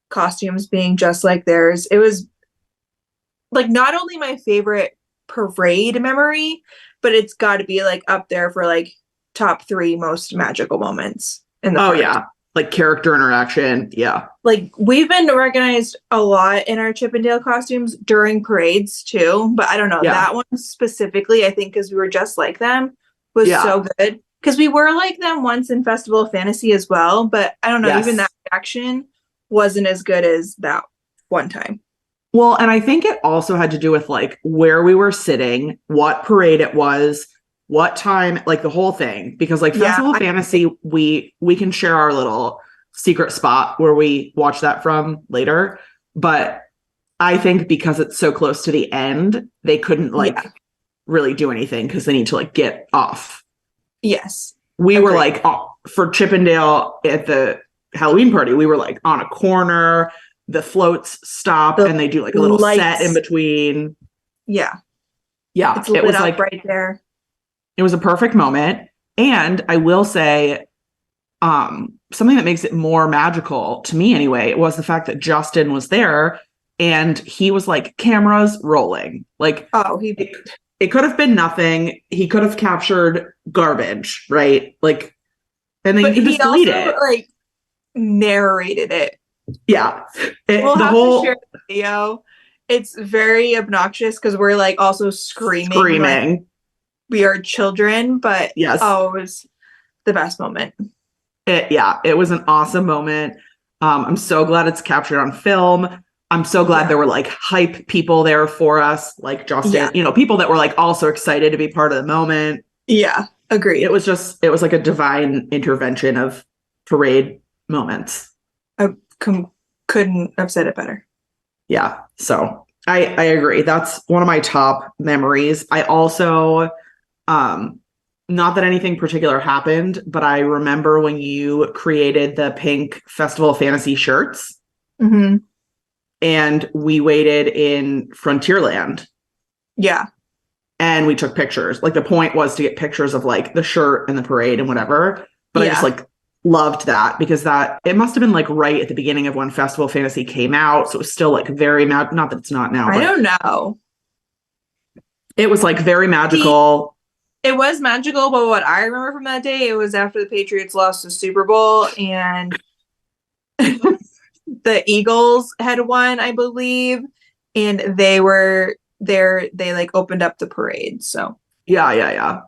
costumes being just like theirs. It was like not only my favorite parade memory, but it's got to be like up there for like top 3 most magical moments in the Oh park. yeah. Like character interaction. Yeah. Like we've been recognized a lot in our Chip and Dale costumes during parades too, but I don't know, Yeah. that one specifically, I think because we were just like them, was Yeah. so good. Because we were like them once in Festival of Fantasy as well, but I don't know, even Yes. that reaction wasn't as good as that one time. Well, and I think it also had to do with like where we were sitting, what parade it was, what time, like the whole thing. Because like Yeah, Festival of Fantasy, we can share our little secret spot where we watch that from later. But I think because it's so close to the end, they couldn't like really do anything because they need to like get off. Yes. We Agreed. were like for Chippendale at the Halloween party, we were like on a corner. The floats stop and they do like a little set in between. Yeah. Yeah. It's lit up like right there. It was a perfect moment. And I will say, something that makes it more magical to me anyway, was the fact that Justin was there and he was like cameras rolling. Like, it could have been nothing. He could have captured garbage, right? Like, and then you could just delete it. Like narrated it. Yeah. We'll have to share the video. It's very obnoxious because we're like also screaming. Like we are children, but yes. Oh, it was the best moment. It was an awesome moment. I'm so glad it's captured on film. I'm so glad there were like hype people there for us, like Justin, you know, people that were like also excited to be part of the moment. Yeah, agreed. It was like a divine intervention of parade moments. I couldn't have said it better. Yeah. So I agree. That's one of my top memories. I also, not that anything particular happened, but I remember when you created the pink Festival of Fantasy shirts. Mm-hmm. And we waited in Frontierland. Yeah. And we took pictures. Like the point was to get pictures of like the shirt and the parade and whatever. But I just like loved that because that it must have been like right at the beginning of when Festival of Fantasy came out. So it was still like very not that it's not now. I don't know. It was like very magical. It was magical, but what I remember from that day, it was after the Patriots lost the Super Bowl and the Eagles had won, I believe, and they were there. They like opened up the parade. So yeah.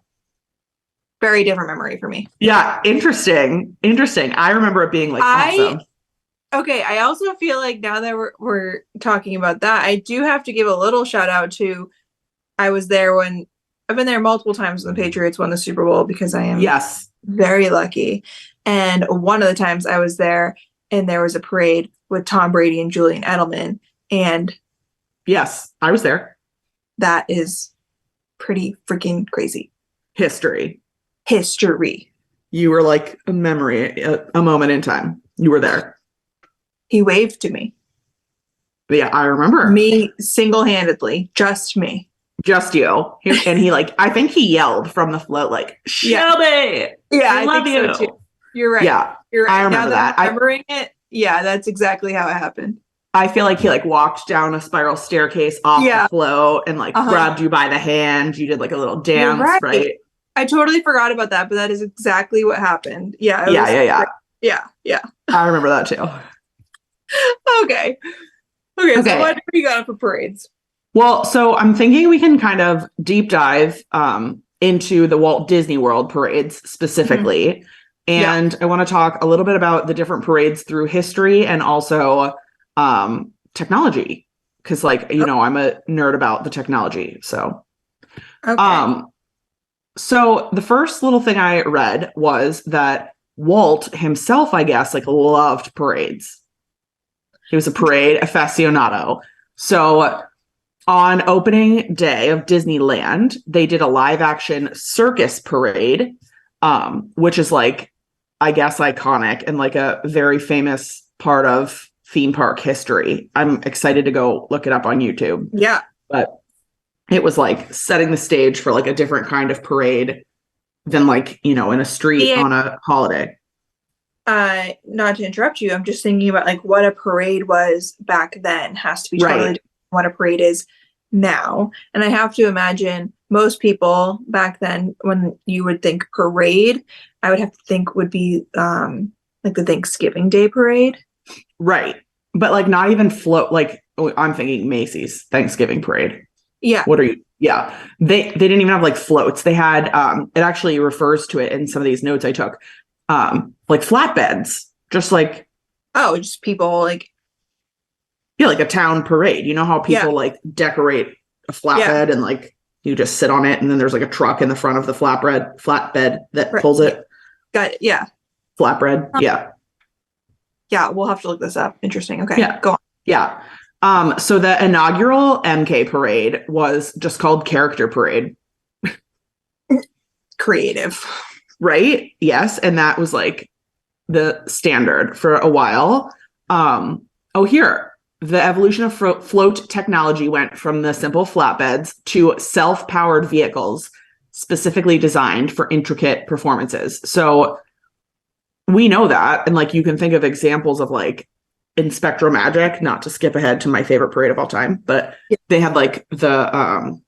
Very different memory for me. Yeah, interesting. I remember it being like awesome. Okay, I also feel like now that we're talking about that, I do have to give a little shout out to. I was there when I've been there multiple times when the Patriots won the Super Bowl because I am very lucky. And one of the times I was there and there was a parade with Tom Brady and Julian Edelman. And yes, I was there. That is pretty freaking crazy. History. You were like a memory, a moment in time. You were there. He waved to me. Yeah, I remember. Me single-handedly. Just me. Just you. And he like, I think he yelled from the float like, Shelby! Yeah, I love you. So too. You're right. Yeah, you're right. I remember now that. I'm remembering it. Yeah, that's exactly how it happened. I feel like he like walked down a spiral staircase off the float and like grabbed you by the hand. You did like a little dance, right? I totally forgot about that, but that is exactly what happened. Yeah. Yeah. I remember that too. Okay. So what do you got for parades? Well, so I'm thinking we can kind of deep dive into the Walt Disney World parades specifically. Mm-hmm. And I want to talk a little bit about the different parades through history and also technology. Because like, you know, I'm a nerd about the technology. So so the first little thing I read was that Walt himself, I guess, like loved parades. He was a parade aficionado. So on opening day of Disneyland, they did a live action circus parade, which is like I guess, iconic and like a very famous part of theme park history. I'm excited to go look it up on YouTube. Yeah. But it was like setting the stage for like a different kind of parade than like, in a street Yeah. on a holiday. Not to interrupt you, I'm just thinking about like what a parade was back then has to be totally Right. different from what a parade is now. And I have to imagine most people back then, when you would think parade, I would have to think would be like the Thanksgiving Day parade. Right. But like not even float like I'm thinking Macy's Thanksgiving parade. Yeah. What are you? Yeah. They didn't even have like floats. They had it actually refers to it in some of these notes I took. Like flatbeds, just like Oh, just people like yeah, like a town parade. You know how people like decorate a flatbed and like you just sit on it and then there's like a truck in the front of the flatbed that pulls it. Got it. Yeah. Flatbread. Yeah. Yeah, we'll have to look this up. Interesting. Okay. Yeah. Go on. Yeah. So the inaugural MK parade was just called Character Parade. Creative. Right? Yes. And that was like the standard for a while. Here. The evolution of float technology went from the simple flatbeds to self-powered vehicles specifically designed for intricate performances. So we know that. And like you can think of examples of like in Spectro Magic, not to skip ahead to my favorite parade of all time, but they had like the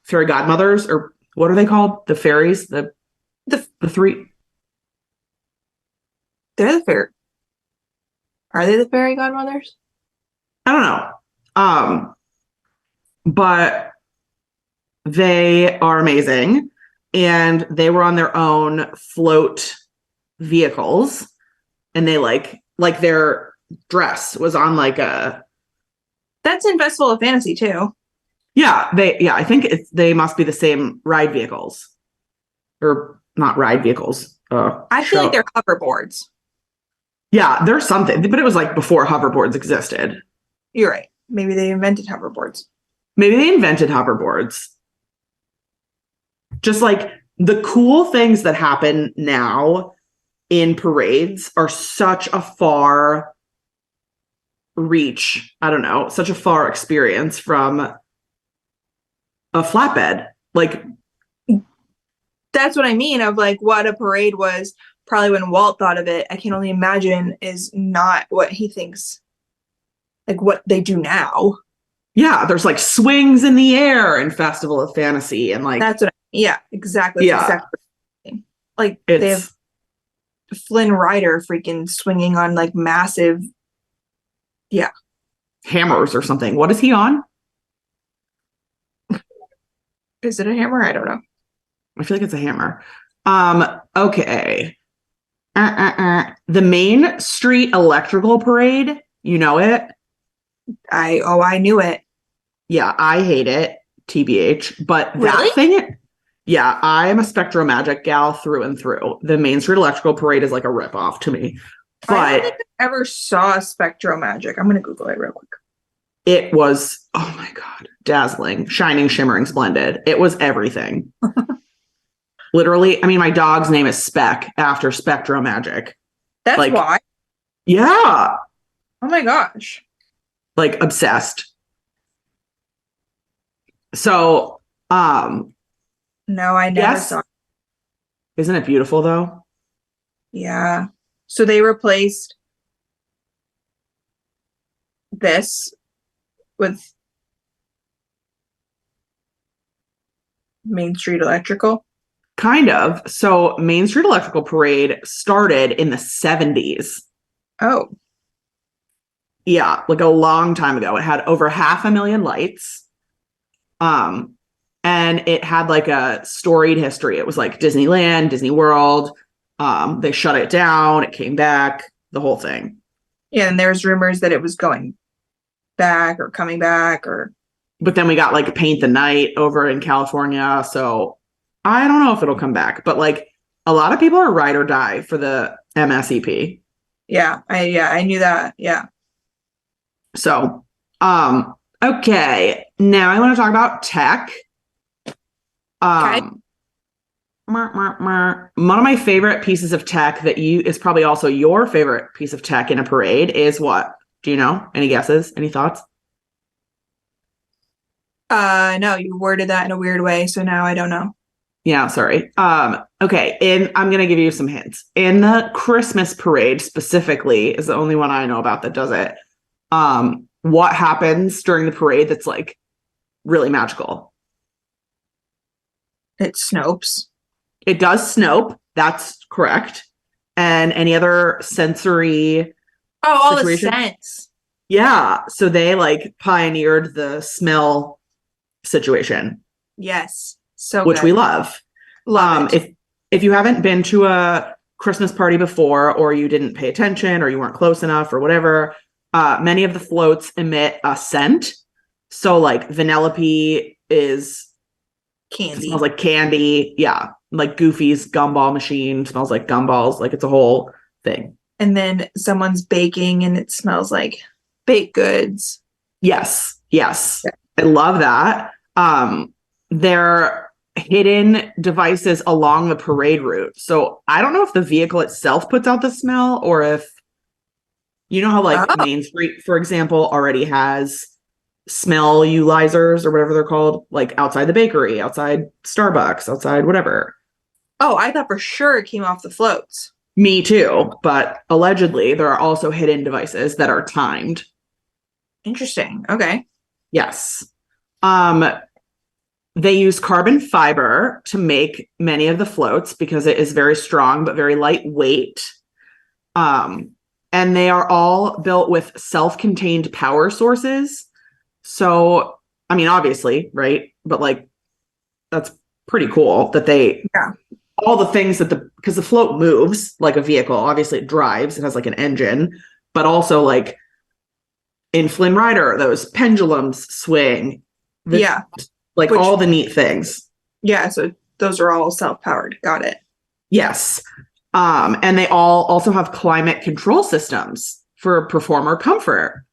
fairy godmothers, or what are they called? The fairies, the three. They're the fair. Are they the fairy godmothers? I don't know. But they are amazing. And they were on their own float vehicles. And they like their dress was on like a. That's in Festival of Fantasy too. Yeah, I think they must be the same ride vehicles. Or not ride vehicles. I feel like they're hoverboards. Yeah, there's something, but it was like before hoverboards existed. You're right. Maybe they invented hoverboards. Just like the cool things that happen now in parades are such a far reach. I don't know, such a far experience from a flatbed. Like, that's what I mean of like what a parade was probably when Walt thought of it. I can only imagine is not what he thinks, like what they do now. Yeah, there's like swings in the air in Festival of Fantasy and like that's what exactly. Yeah. Exactly. Like they have Flynn Rider freaking swinging on like massive hammers or something. What is he on? Is it a hammer? I don't know. I feel like it's a hammer. Okay. The Main Street Electrical Parade, you know it? I knew it. Yeah, I hate it, TBH. But Really? that thing, yeah, I am a Spectro Magic gal through and through. The Main Street Electrical Parade is like a ripoff to me. But I don't think I ever saw Spectro Magic. I'm gonna Google it real quick. it was, oh my God, dazzling, shining, shimmering, splendid. It was everything. Literally, I mean, my dog's name is Speck after Spectro Magic. That's like, why. Yeah. Oh my gosh. Like obsessed. So, no, I never saw it. Isn't it beautiful though? Yeah. So they replaced this with Main Street Electrical. Kind of. So Main Street Electrical Parade started in the 70s. Oh. Yeah, like a long time ago. It had over 500,000 lights. And it had like a storied history. It was like Disneyland, Disney World. They shut it down. It came back, the whole thing. Yeah, and there was rumors that it was going back or coming back or. But then we got like Paint the Night over in California. So I don't know if it'll come back, but like a lot of people are ride or die for the MSEP. Yeah, I knew that. Yeah. So, okay. Now I want to talk about tech. Okay. One of my favorite pieces of tech that you is probably also your favorite piece of tech in a parade is what? Do you know? Any guesses? Any thoughts? No, you worded that in a weird way, so now I don't know. Yeah, sorry. Okay, I'm gonna give you some hints. In the Christmas parade specifically is the only one I know about that does it. What happens during the parade that's like really magical? It's Snopes. It does Snope. That's correct. And any other sensory Oh, all the situation? scents. Yeah. So they like pioneered the smell situation, Yes. So which good. we love. Love it. If you haven't been to a Christmas party before, or you didn't pay attention, or you weren't close enough, or whatever, many of the floats emit a scent. So like Vanellope smells Candy. like candy. Yeah. Like Goofy's gumball machine smells like gumballs. Like it's a whole thing. And then someone's baking and it smells like baked goods. Yes. Yes. Yeah. I love that. They're hidden devices along the parade route. So I don't know if the vehicle itself puts out the smell or if you know how like Oh, Main Street, for example, already has smell eulizers or whatever they're called, like outside the bakery, outside Starbucks, outside whatever. oh, I thought for sure it came off the floats. Me too, but allegedly there are also hidden devices that are timed. Interesting. Okay. Yes. They use carbon fiber to make many of the floats because it is very strong but very lightweight. And they are all built with self-contained power sources. So, I mean, obviously, right? But like, that's pretty cool that they, Yeah. all the things that because the float moves like a vehicle, obviously it drives, it has like an engine, but also like in Flynn Rider, those pendulums swing. Yeah. Like Which, all the neat things. yeah. So those are all self-powered. Got it. Yes. And they all also have climate control systems for performer comfort.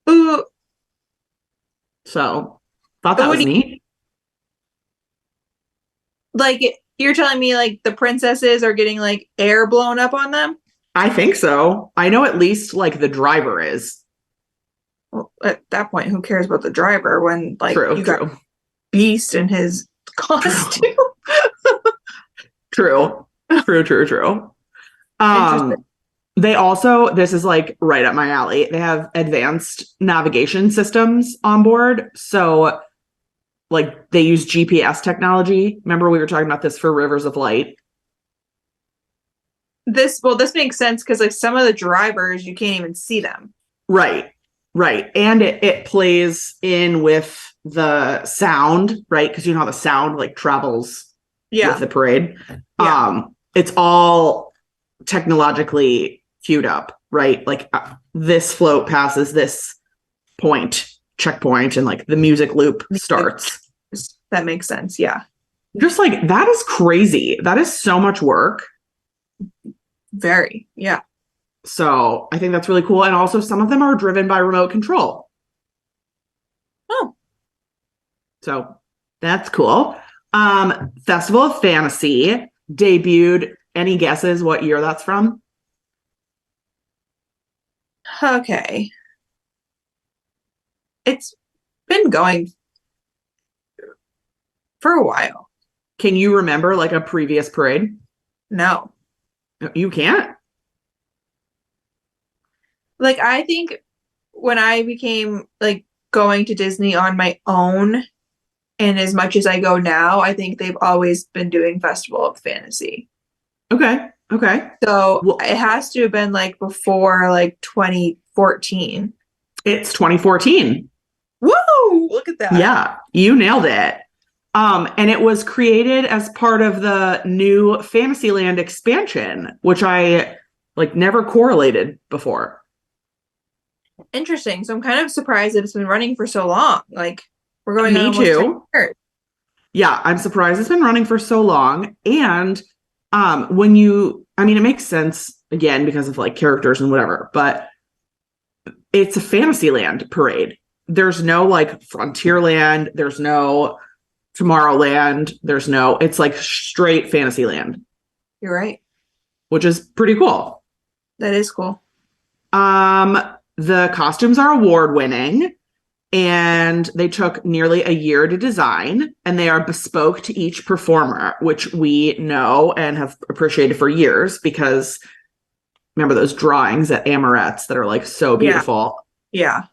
Ooh, So thought that what was do you, neat. like you're telling me like the princesses are getting like air blown up on them? I think so. I know at least like the driver is. Well, at that point, who cares about the driver when like you got True. Beast in his costume? True. True. Interesting. They also, this is like right up my alley. They have advanced navigation systems on board. So like they use GPS technology. Remember we were talking about this for Rivers of Light? This makes sense because like some of the drivers you can't even see them. Right. And it plays in with the sound, right? Because you know how the sound like travels with the parade. Yeah. It's all technologically queued up, right? Like this float passes this checkpoint, and like the music loop starts. That makes sense. Yeah. Just like that is crazy. That is so much work. Very. Yeah. So I think that's really cool. And also some of them are driven by remote control. Oh. So that's cool. Festival of Fantasy debuted. Any guesses what year that's from? Okay. It's been going for a while. Can you remember like a previous parade? No. You can't? Like I think when I became like going to Disney on my own and as much as I go now, I think they've always been doing Festival of Fantasy. Okay. So Well, it has to have been like before like 2014. it's 2014. Woo! Look at that. Yeah, you nailed it. And it was created as part of the new Fantasyland expansion, which I like never correlated before. Interesting. So I'm kind of surprised that it's been running for so long. Like we're going on Me almost 10 too. years. Yeah, I'm surprised it's been running for so long. And I mean, it makes sense again because of like characters and whatever, but it's a Fantasyland parade. There's no like Frontierland. There's no Tomorrowland. It's like straight Fantasyland, You're right. which is pretty cool. That is cool. The costumes are award winning and they took nearly a year to design, and they are bespoke to each performer, which we know and have appreciated for years because remember those drawings at Amorette's that are like so beautiful. Yeah.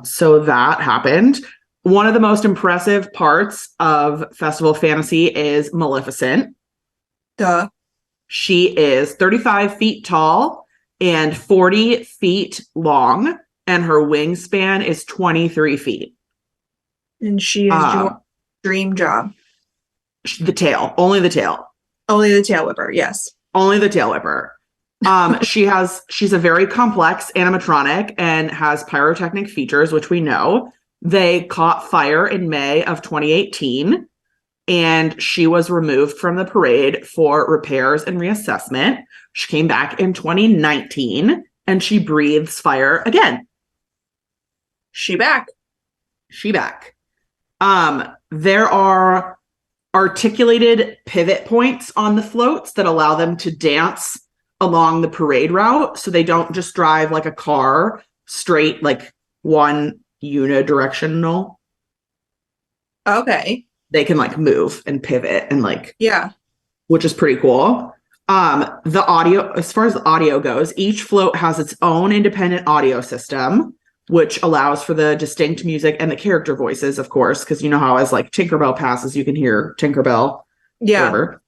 So that happened. One of the most impressive parts of Festival Fantasy is Maleficent. Duh. She is 35 feet tall and 40 feet long, and her wingspan is 23 feet. And she is your dream job. The tail, only the tail. Only the tail whipper, yes. Only the tail whipper. She's a very complex animatronic and has pyrotechnic features, which we know. They caught fire in May of 2018, and she was removed from the parade for repairs and reassessment. She came back in 2019, and she breathes fire again. She back. There are articulated pivot points on the floats that allow them to dance along the parade route, so they don't just drive like a car straight, like one unidirectional. Okay. They can like move and pivot and like, yeah, which is pretty cool. The audio, as far as the audio goes, each float has its own independent audio system, which allows for the distinct music and the character voices, of course, because you know how as like Tinkerbell passes, you can hear Tinkerbell. Yeah. Whatever.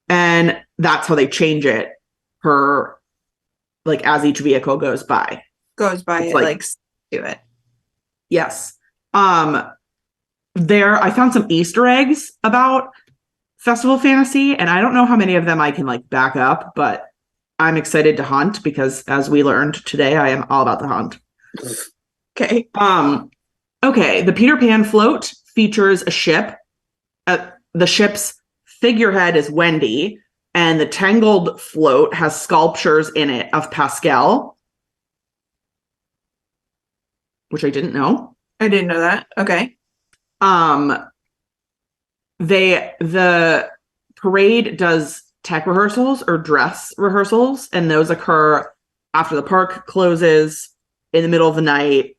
And that's how they change it per like as each vehicle goes by. It like do it. Yes. I found some Easter eggs about Festival Fantasy, and I don't know how many of them I can like back up, but I'm excited to hunt because as we learned today, I am all about the hunt. Okay. Okay. The Peter Pan float features a ship. The ship's figurehead is Wendy, and the Tangled float has sculptures in it of Pascal, which I didn't know. I didn't know that. Okay. The parade does tech rehearsals or dress rehearsals, and those occur after the park closes, in the middle of the night,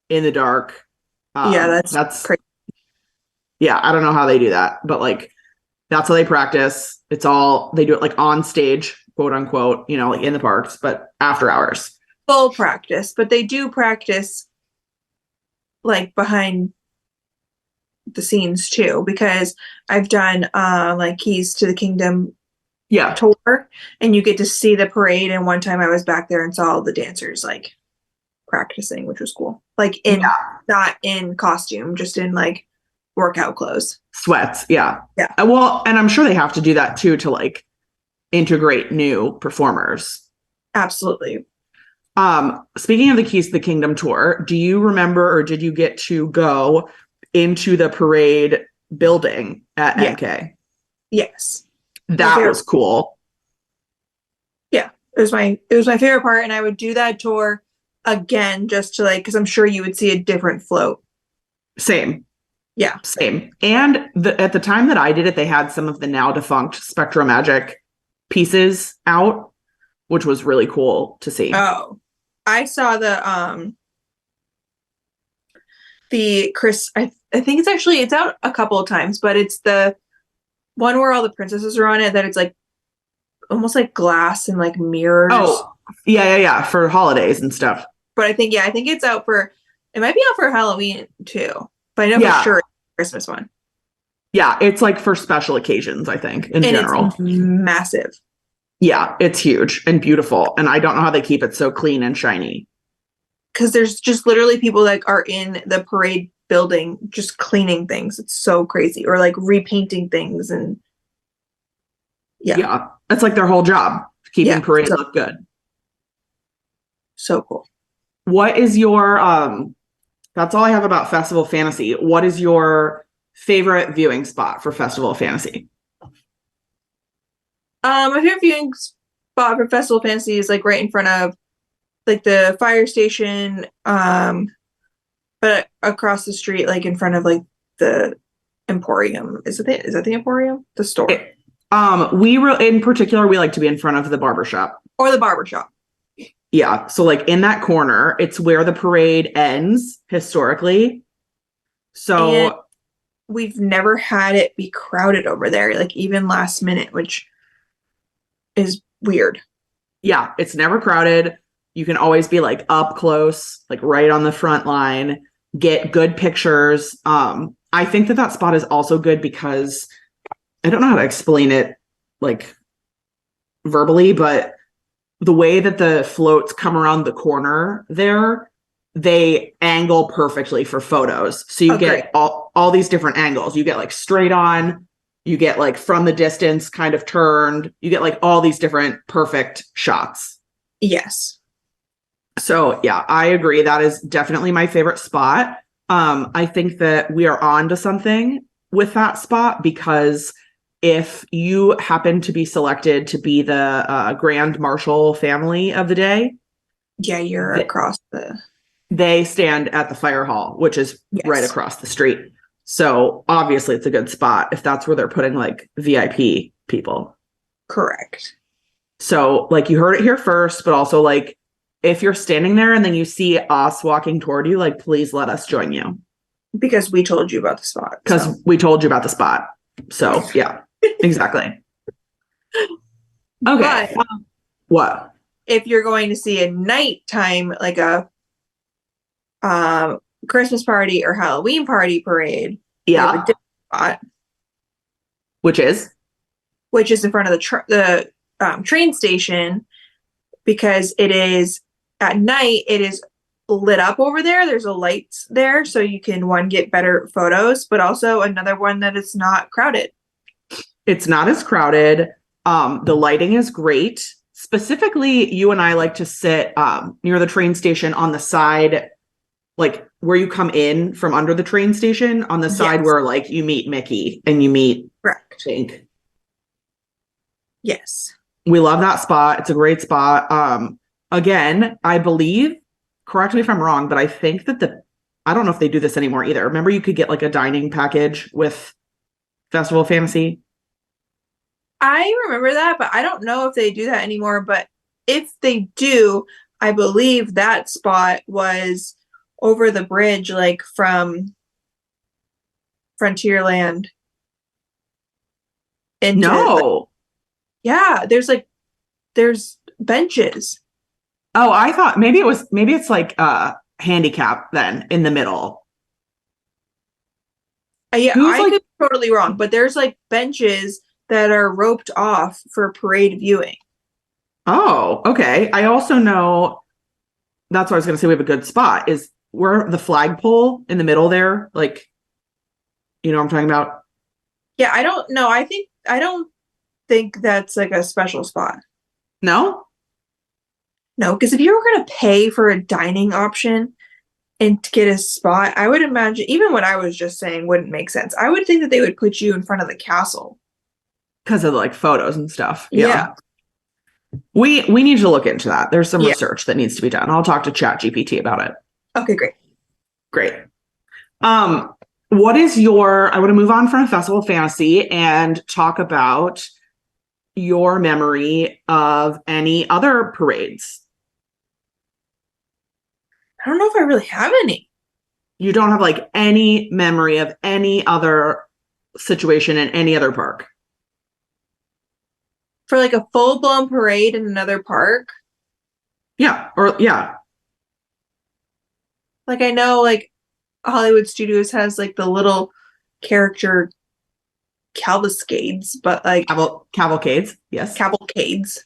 in the dark. That's crazy. Yeah, I don't know how they do that, but like that's how they practice. They do it like on stage, quote unquote, you know, like in the parks, but after hours. Full practice, but they do practice like behind the scenes too, because I've done like Keys to the Kingdom tour, and you get to see the parade, and one time I was back there and saw all the dancers like practicing, which was cool. Like not in costume, just in like workout clothes. Sweats, yeah. Yeah. Well, and I'm sure they have to do that too to like integrate new performers. Absolutely. Speaking of the Keys to the Kingdom tour, do you remember or did you get to go into the parade building at MK? Yes. That was cool. Yeah. It was my favorite part, and I would do that tour again just to like, because I'm sure you would see a different float. Same. Yeah. Same. And at the time that I did it, they had some of the now defunct Spectrum Magic pieces out, which was really cool to see. Oh, I saw the Chris, I think it's out a couple of times, but it's the one where all the princesses are on it, that it's like almost like glass and like mirrors. Oh, yeah. For holidays and stuff. But I think it might be out for Halloween too. But I know for sure it's a Christmas one. Yeah, it's like for special occasions, I think, in general. It's massive. Yeah, it's huge and beautiful. And I don't know how they keep it so clean and shiny. Because there's just literally people that are in the parade building just cleaning things. It's so crazy. Or like repainting things. And yeah, that's like their whole job, keeping parade look good. So cool. What is your that's all I have about Festival Fantasy. What is your favorite viewing spot for Festival Fantasy? My favorite viewing spot for Festival Fantasy is like right in front of like the fire station. But across the street, like in front of like the Emporium. Is that the Emporium? The store. In particular, we like to be in front of the barbershop. Or the barbershop. Yeah. So like in that corner, it's where the parade ends historically. So And we've never had it be crowded over there, like even last minute, which is weird. yeah, it's never crowded. You can always be like up close, like right on the front line, get good pictures. I think that spot is also good because I don't know how to explain it like verbally, but the way that the floats come around the corner there, they angle perfectly for photos. So you get all these different angles. You get like straight on, you get like from the distance kind of turned, you get like all these different perfect shots. Yes. So yeah, I agree. That is definitely my favorite spot. I think that we are on to something with that spot because if you happen to be selected to be the Grand Marshal family of the day, yeah, you're across they stand at the fire hall, which is right across the street. So obviously it's a good spot if that's where they're putting like VIP people. Correct. So like you heard it here first, but also like if you're standing there and then you see us walking toward you, like please let us join you. Because we told you about the spot. Because we told you about the spot. So yeah, exactly. Okay. But, what? If you're going to see a nighttime, like a Christmas party or Halloween party parade, yeah, spot, which is in front of the train station, because it is at night. It is lit up over there. There's a lights there, so you can get better photos, but also another one that it's not crowded. It's not as crowded. The lighting is great. Specifically, you and I like to sit near the train station on the side, like where you come in from under the train station, on the side where like you meet Mickey and you meet Pink. Yes. We love that spot. It's a great spot. Again, I believe, correct me if I'm wrong, but I think that I don't know if they do this anymore either. Remember you could get like a dining package with Festival of Fantasy? I remember that, but I don't know if they do that anymore. But if they do, I believe that spot was over the bridge, like from Frontierland. Yeah, there's benches. Oh, I thought maybe it's like handicap then in the middle. Yeah, I could be totally wrong, but there's like benches that are roped off for parade viewing. Oh, okay. I also know that's what I was going to say. We have a good spot is where the flagpole in the middle there. Like, you know what I'm talking about? Yeah, I don't know. I don't think that's like a special spot. No, because if you were going to pay for a dining option and to get a spot, I would imagine even what I was just saying wouldn't make sense. I would think that they would put you in front of the castle because of like photos and stuff. Yeah. We need to look into that. There's some research that needs to be done. I'll talk to ChatGPT about it. Okay, great. What is I want to move on from Festival of Fantasy and talk about your memory of any other parades. I don't know if I really have any. You don't have like any memory of any other situation in any other park? For like a full-blown parade in another park? Yeah. Like I know like Hollywood Studios has like the little character cavalcades, but like cavalcades. Yes. Cavalcades.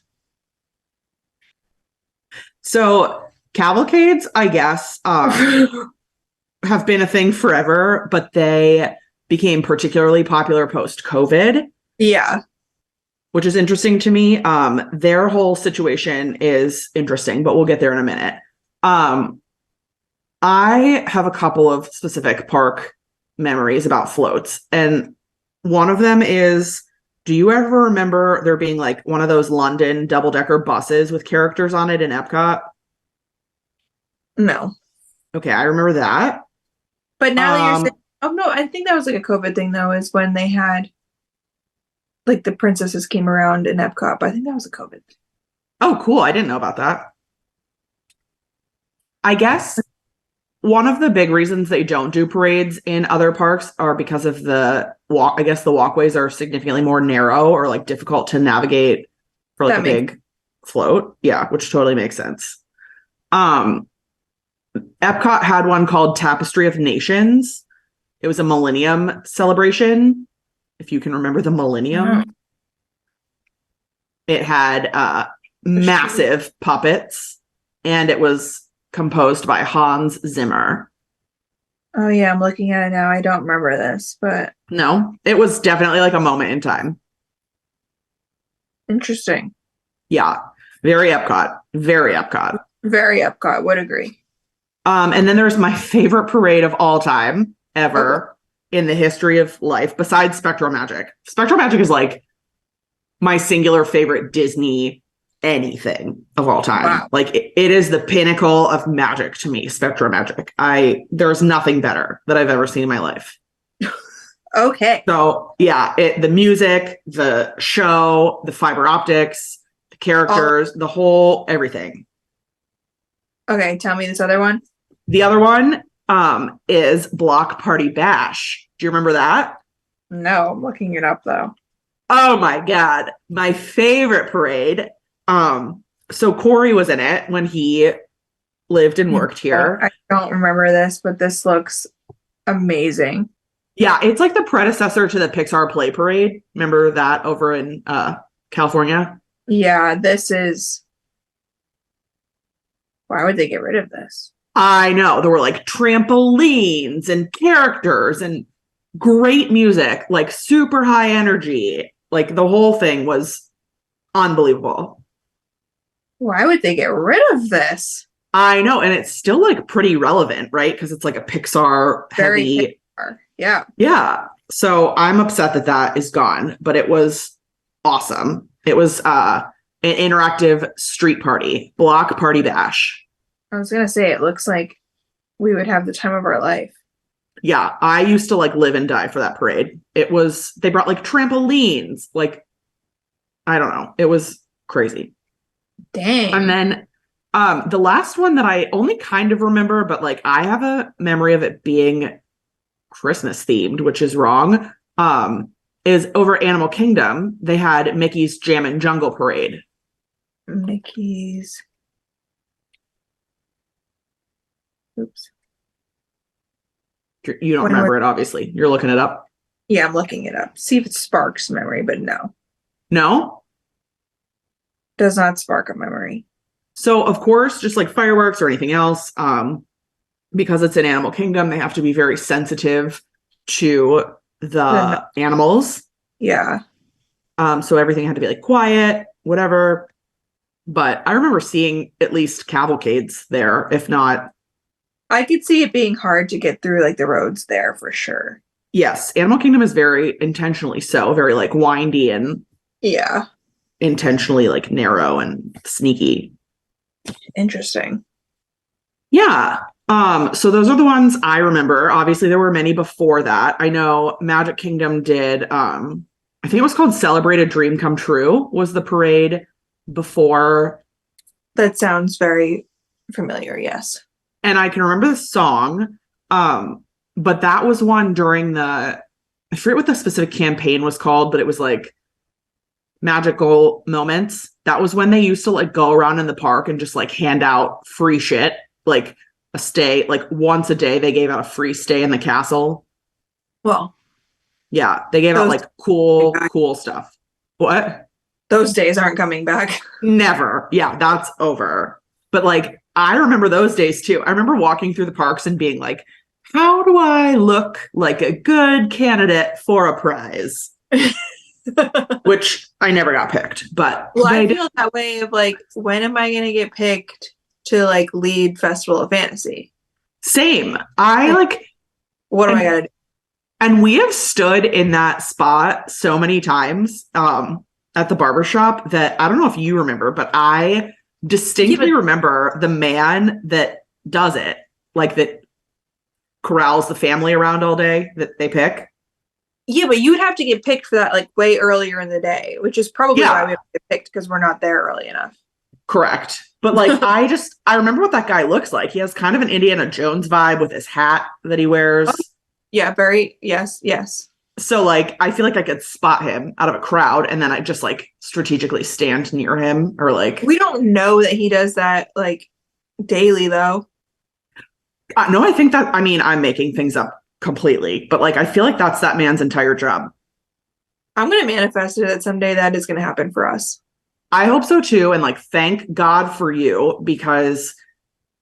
So cavalcades, I guess, have been a thing forever, but they became particularly popular post-COVID. Yeah. Which is interesting to me. Their whole situation is interesting, but we'll get there in a minute. I have a couple of specific park memories about floats. And one of them is, do you ever remember there being like one of those London double-decker buses with characters on it in Epcot? No. Okay, I remember that. But now that you're saying, oh no, I think that was like a COVID thing though, is when they had like the princesses came around in Epcot. But I think that was a COVID thing. Oh, cool. I didn't know about that. I guess one of the big reasons they don't do parades in other parks are because of the walk. I guess the walkways are significantly more narrow or like difficult to navigate for like a big float. Yeah, which totally makes sense. Epcot had one called Tapestry of Nations. It was a millennium celebration. If you can remember the millennium, it had massive puppets, and it was composed by Hans Zimmer. Oh yeah, I'm looking at it now. I don't remember this, but no, it was definitely like a moment in time. Interesting. Yeah, very Epcot. Very Epcot. Very Epcot. Would agree. And then there's my favorite parade of all time ever in the history of life, besides Spectral Magic. Spectral Magic is like my singular favorite Disney anything of all time. Wow. Like it is the pinnacle of magic to me, Spectral Magic. There's nothing better that I've ever seen in my life. Okay. So yeah, the music, the show, the fiber optics, the characters, the whole everything. Okay, tell me this other one. The other one is Block Party Bash. Do you remember that? No, I'm looking it up though. Oh my God. My favorite parade. So Corey was in it when he lived and worked here. I don't remember this, but this looks amazing. Yeah, it's like the predecessor to the Pixar Play Parade. Remember that over in California? Yeah, this is... Why would they get rid of this? I know. There were like trampolines and characters and great music, like super high energy. Like the whole thing was unbelievable. Why would they get rid of this? I know. And it's still like pretty relevant, right? Because it's like a Pixar heavy. Pixar. Yeah. Yeah. So I'm upset that that is gone, but it was awesome. It was an interactive street party, Block Party Bash. I was going to say, it looks like we would have the time of our life. Yeah. I used to like live and die for that parade. They brought like trampolines, like, I don't know. It was crazy. Dang. And then the last one that I only kind of remember, but like I have a memory of it being Christmas themed, which is wrong, is over Animal Kingdom. They had Mickey's Jammin' Jungle Parade. Mickey's. Oops. You don't remember it, obviously. You're looking it up. Yeah, I'm looking it up. See if it sparks memory, but no. No? Does not spark a memory. So, of course, just like fireworks or anything else, because it's in Animal Kingdom, they have to be very sensitive to the animals. Yeah. So everything had to be like quiet, whatever. But I remember seeing at least cavalcades there, if not. I could see it being hard to get through like the roads there for sure. Yes. Animal Kingdom is very intentionally so, very like windy and intentionally like narrow and sneaky. Interesting. Yeah. So those are the ones I remember. Obviously, there were many before that. I know Magic Kingdom did, I think it was called Celebrate a Dream Come True, was the parade before. That sounds very familiar, yes. And I can remember the song, but that was one during I forget what the specific campaign was called, but it was like Magical Moments. That was when they used to like go around in the park and just like hand out free shit, like a stay, like once a day they gave out a free stay in the castle. Well, yeah, they gave out like cool stuff. What? Those days aren't coming back. Never. Yeah, that's over. But like, I remember those days too. I remember walking through the parks and being like, how do I look like a good candidate for a prize? Which I never got picked, but I feel that way of like, when am I going to get picked to like lead Festival of Fantasy? Same. I like, what do I gotta do? And we have stood in that spot so many times at the barbershop that I don't know if you remember, but I distinctly remember the man that does it, like that corrals the family around all day that they pick. Yeah, but you would have to get picked for that like way earlier in the day, which is probably why we Yeah, have to get picked because we're not there early enough. correct. But like, I remember what that guy looks like. He has kind of an Indiana Jones vibe with his hat that he wears. Oh, yeah, very, yes, yes. So like, I feel like I could spot him out of a crowd and then I just like strategically stand near him or like. We don't know that he does that like daily though. No, I think that, I mean, I'm making things up completely, but like, I feel like that's that man's entire job. I'm going to manifest it that someday that is going to happen for us. I hope so too. And like, thank God for you, because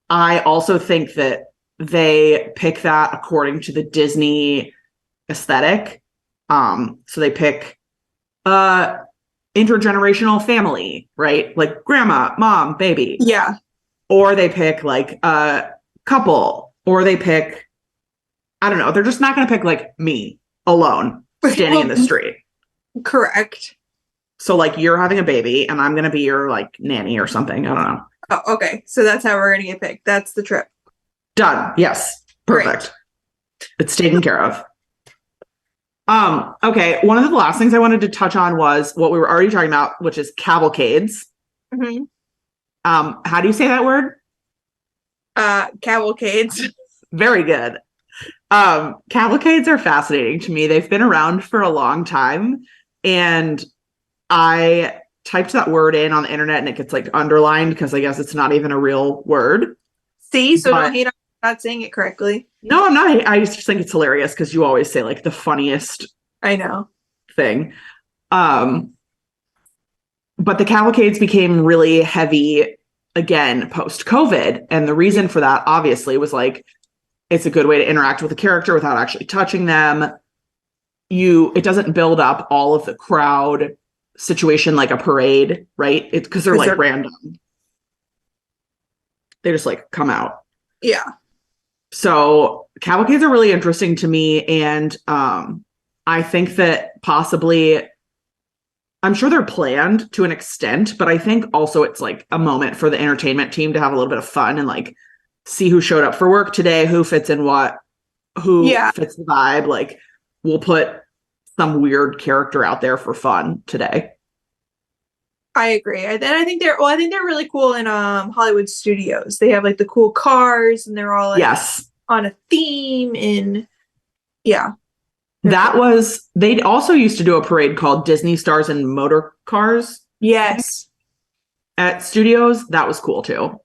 I also think that they pick that according to the Disney aesthetic. So they pick intergenerational family, right? Like grandma, mom, baby. Yeah. Or they pick like a couple, or they pick, I don't know, they're just not going to pick like me alone standing in the street. Correct. So like you're having a baby and I'm going to be your like nanny or something. I don't know. Oh, okay. So that's how we're going to get picked. That's the trip. Done. Yes. Perfect. Great. It's taken care of. Okay. One of the last things I wanted to touch on was what we were already talking about, which is cavalcades. Mm-hmm. How do you say that word? Cavalcades. Very good. Cavalcades are fascinating to me. They've been around for a long time, and I typed that word in on the internet and it gets like underlined because I guess it's not even a real word. See, so don't hate on not saying it correctly. No, I'm not. I just think it's hilarious because you always say like the funniest. I know. Thing. But the cavalcades became really heavy again post-COVID. And the reason for that obviously was like, it's a good way to interact with a character without actually touching them. It doesn't build up all of the crowd situation like a parade, right? It's because they're like random. They just like come out. Yeah. So cavalcades are really interesting to me. And I think that possibly, I'm sure they're planned to an extent, but I think also it's like a moment for the entertainment team to have a little bit of fun and like see who showed up for work today, who fits in what, who fits the vibe. Like we'll put some weird character out there for fun today. I agree. And I think they're really cool in Hollywood studios. They have like the cool cars and they're all like on a theme and they also used to do a parade called Disney Stars and Motor Cars. Yes. At studios. That was cool too.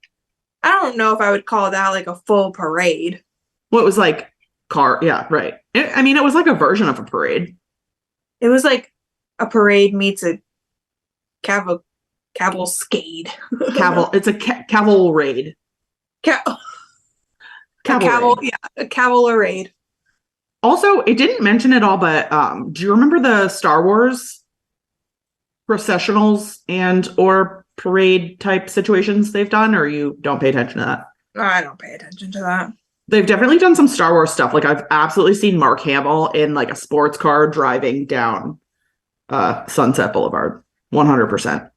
I don't know if I would call that like a full parade. Well, it was like yeah, right. It was like a version of a parade. It was like a parade meets a cavalcade. It's a cavalrade. A cavalrade. Also, it didn't mention it all, but do you remember the Star Wars processionals and or parade type situations they've done, or you don't pay attention to that? I don't pay attention to that. They've definitely done some Star Wars stuff. Like I've absolutely seen Mark Hamill in like a sports car driving down Sunset Boulevard. 100%.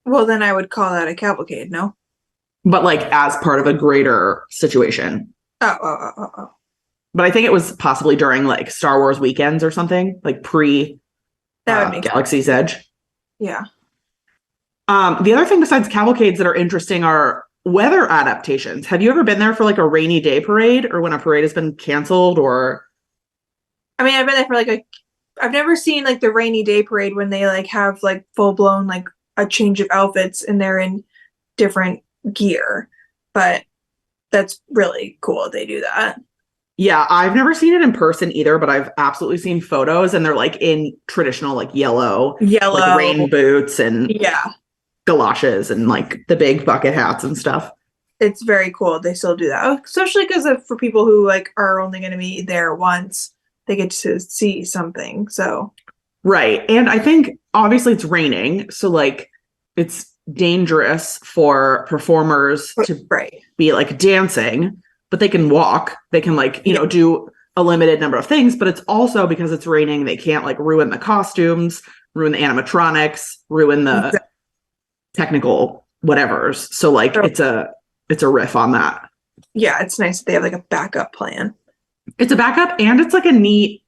Well, then I would call that a cavalcade, no? But like as part of a greater situation. Oh. But I think it was possibly during like Star Wars weekends or something, like pre Galaxy's Edge. Yeah. The other thing besides cavalcades that are interesting are weather adaptations. Have you ever been there for like a rainy day parade or when a parade has been canceled or? I mean, I've been there for I've never seen like the rainy day parade when they like have like full blown like a change of outfits and they're in different gear, but that's really cool they do that. Yeah, I've never seen it in person either, but I've absolutely seen photos and they're like in traditional like yellow like rain boots and galoshes and like the big bucket hats and stuff. It's very cool. They still do that, especially because for people who like are only going to be there once, they get to see something. So right. And I think obviously it's raining, so like it's dangerous for performers to be like dancing, but they can walk. They can like, do a limited number of things, but it's also because it's raining, they can't like ruin the costumes, ruin the animatronics, ruin the technical whatevers. So like it's a riff on that. Yeah, it's nice that they have like a backup plan. It's a backup, and it's like a neat,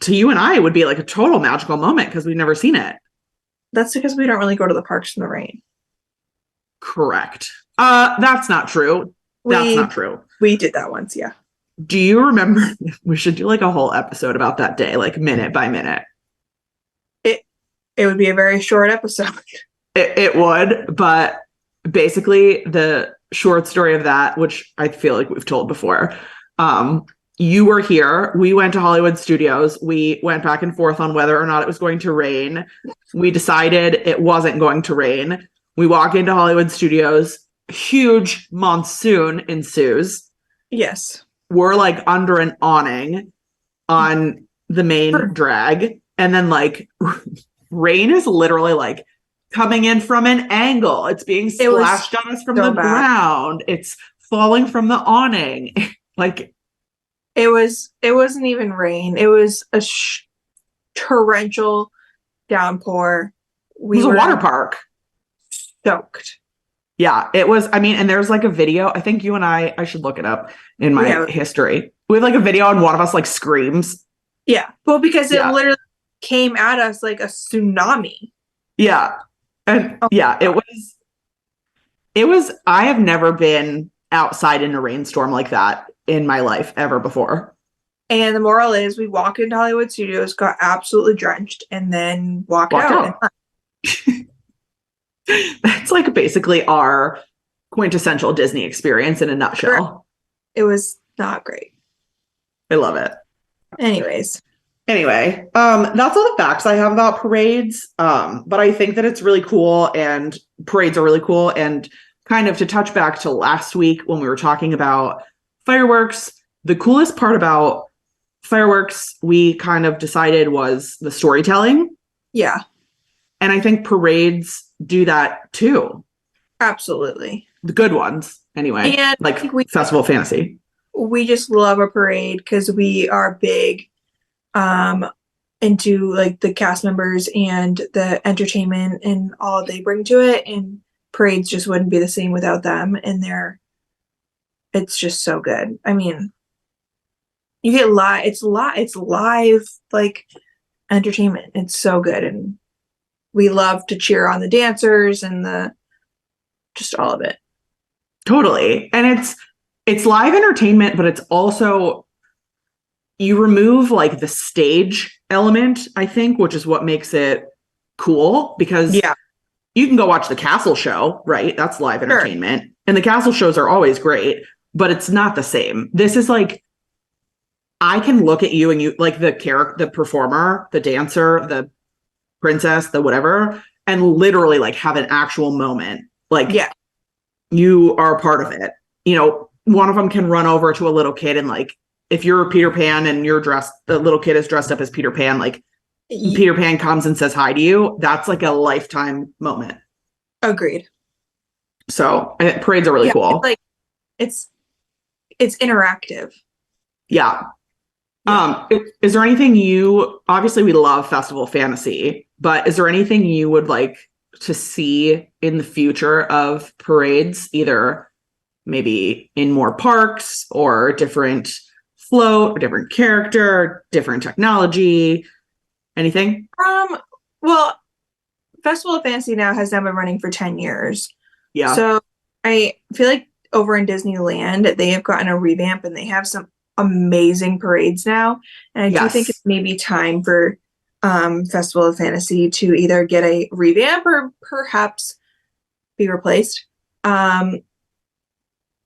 to you and I, it would be like a total magical moment because we've never seen it. That's because we don't really go to the parks in the rain. Correct. That's not true. That's not true. We did that once, yeah. Do you remember? We should do like a whole episode about that day, like minute by minute. It would be a very short episode. It would, but basically the short story of that, which I feel like we've told before, you were here. We went to Hollywood Studios. We went back and forth on whether or not it was going to rain. We decided it wasn't going to rain. We walk into Hollywood Studios. Huge monsoon ensues. Yes. We're like under an awning on the main drag. And then like rain is literally like coming in from an angle. It's being splashed on us from the ground. It's falling from the awning. Like it wasn't even rain. It was a torrential downpour. It was a water park. Soaked. Yeah, it was. I mean, and there's like a video. I think you and I should look it up in my history. We have like a video and one of us like screams. Yeah. Well, because it literally came at us like a tsunami. Yeah. And it was, I have never been outside in a rainstorm like that in my life ever before. And the moral is we walked into Hollywood Studios, got absolutely drenched, and then walked out. That's like basically our quintessential Disney experience in a nutshell. It was not great. I love it. Anyway, that's all the facts I have about parades. But I think that it's really cool, and parades are really cool. And kind of to touch back to last week when we were talking about fireworks, the coolest part about fireworks we kind of decided was the storytelling. Yeah. And I think parades do that too. Absolutely. The good ones, anyway. And like Festival of Fantasy. We just love a parade because we are big into like the cast members and the entertainment and all they bring to it. And parades just wouldn't be the same without them. And it's just so good. I mean, you get it's live like entertainment. It's so good. And we love to cheer on the dancers and just all of it. Totally. And it's live entertainment, but it's also, you remove like the stage element, I think, which is what makes it cool, because you can go watch the castle show, right? That's live entertainment. Sure. And the castle shows are always great, but it's not the same. This is like, I can look at you and you like the performer, the dancer, the princess, the whatever, and literally like have an actual moment. Like, you are a part of it. You know, one of them can run over to a little kid and like, if you're Peter Pan and the little kid is dressed up as Peter Pan, like Peter Pan comes and says hi to you. That's like a lifetime moment. Agreed. So parades are really cool. It's interactive. Yeah. Is there anything obviously we love Festival Fantasy, but is there anything you would like to see in the future of parades, either maybe in more parks or different float, or different character, different technology, anything? Well, Festival of Fantasy now has been running for 10 years. Yeah. So I feel like over in Disneyland, they have gotten a revamp and they have some amazing parades now. And I do think it's maybe time for Festival of Fantasy to either get a revamp or perhaps be replaced.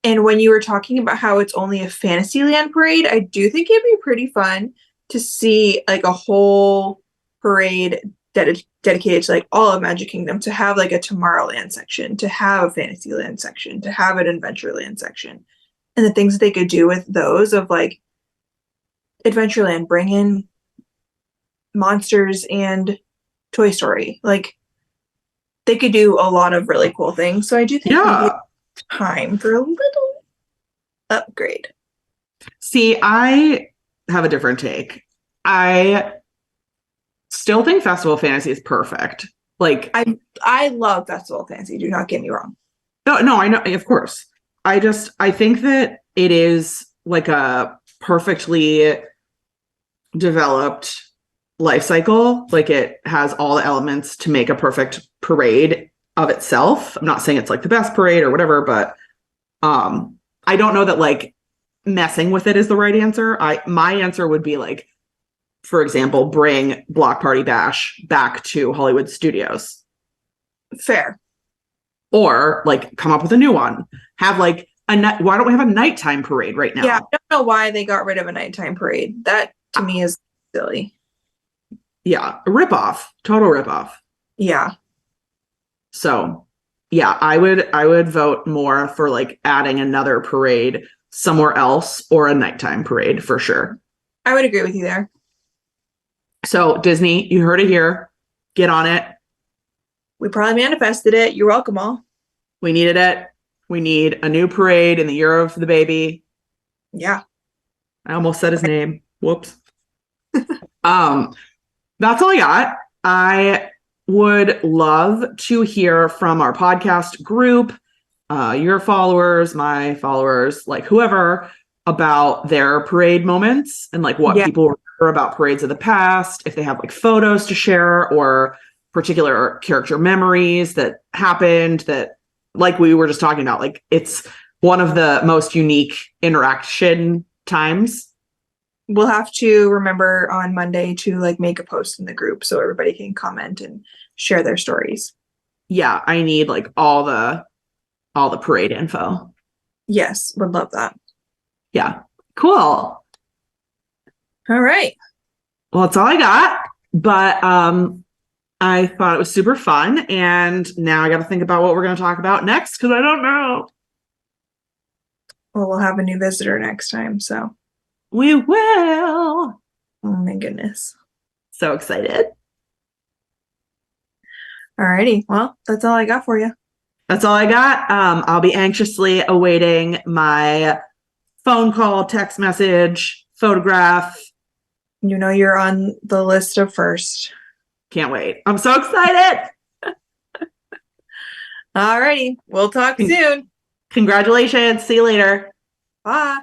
And when you were talking about how it's only a Fantasyland parade, I do think it'd be pretty fun to see like a whole parade dedicated to like all of Magic Kingdom, to have like a Tomorrowland section, to have a Fantasyland section, to have an Adventureland section. And the things that they could do with those of like Adventureland, bring in monsters and Toy Story. Like they could do a lot of really cool things. So I do think maybe time for a little upgrade. See, I have a different take. I still think Festival of Fantasy is perfect. Like I love Festival of Fantasy. Do not get me wrong. No, I know, of course. I think that it is like perfectly developed life cycle. Like it has all the elements to make a perfect parade of itself. I'm not saying it's like the best parade or whatever, but I don't know that like messing with it is the right answer. My answer would be like, for example, bring Block Party Bash back to Hollywood Studios. Fair. Or like come up with a new one. Have like why don't we have a nighttime parade right now? Yeah, I don't know why they got rid of a nighttime parade. That to me is silly. Yeah, a ripoff. Total ripoff. Yeah. So yeah, I would vote more for like adding another parade somewhere else or a nighttime parade for sure. I would agree with you there. So Disney, you heard it here. Get on it. We probably manifested it. You're welcome, all. We needed it. We need a new parade in the year of the baby. Yeah. I almost said his name. Whoops. That's all I got. I would love to hear from our podcast group, your followers, my followers, like whoever, about their parade moments and like what people remember about parades of the past, if they have like photos to share or particular character memories that happened that, like we were just talking about, like it's one of the most unique interaction times. We'll have to remember on Monday to like make a post in the group so everybody can comment and share their stories. Yeah, I need like all the parade info. Yes, would love that. Yeah. Cool. All right. Well, that's all I got. But I thought it was super fun. And now I got to think about what we're going to talk about next because I don't know. Well, we'll have a new visitor next time. So we will. Oh my goodness. So excited. Alrighty. Well, that's all I got for you. That's all I got. I'll be anxiously awaiting my phone call, text message, photograph. You know you're on the list of first. Can't wait. I'm so excited. Alrighty. We'll talk soon. Congratulations. See you later. Bye.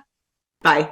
Bye.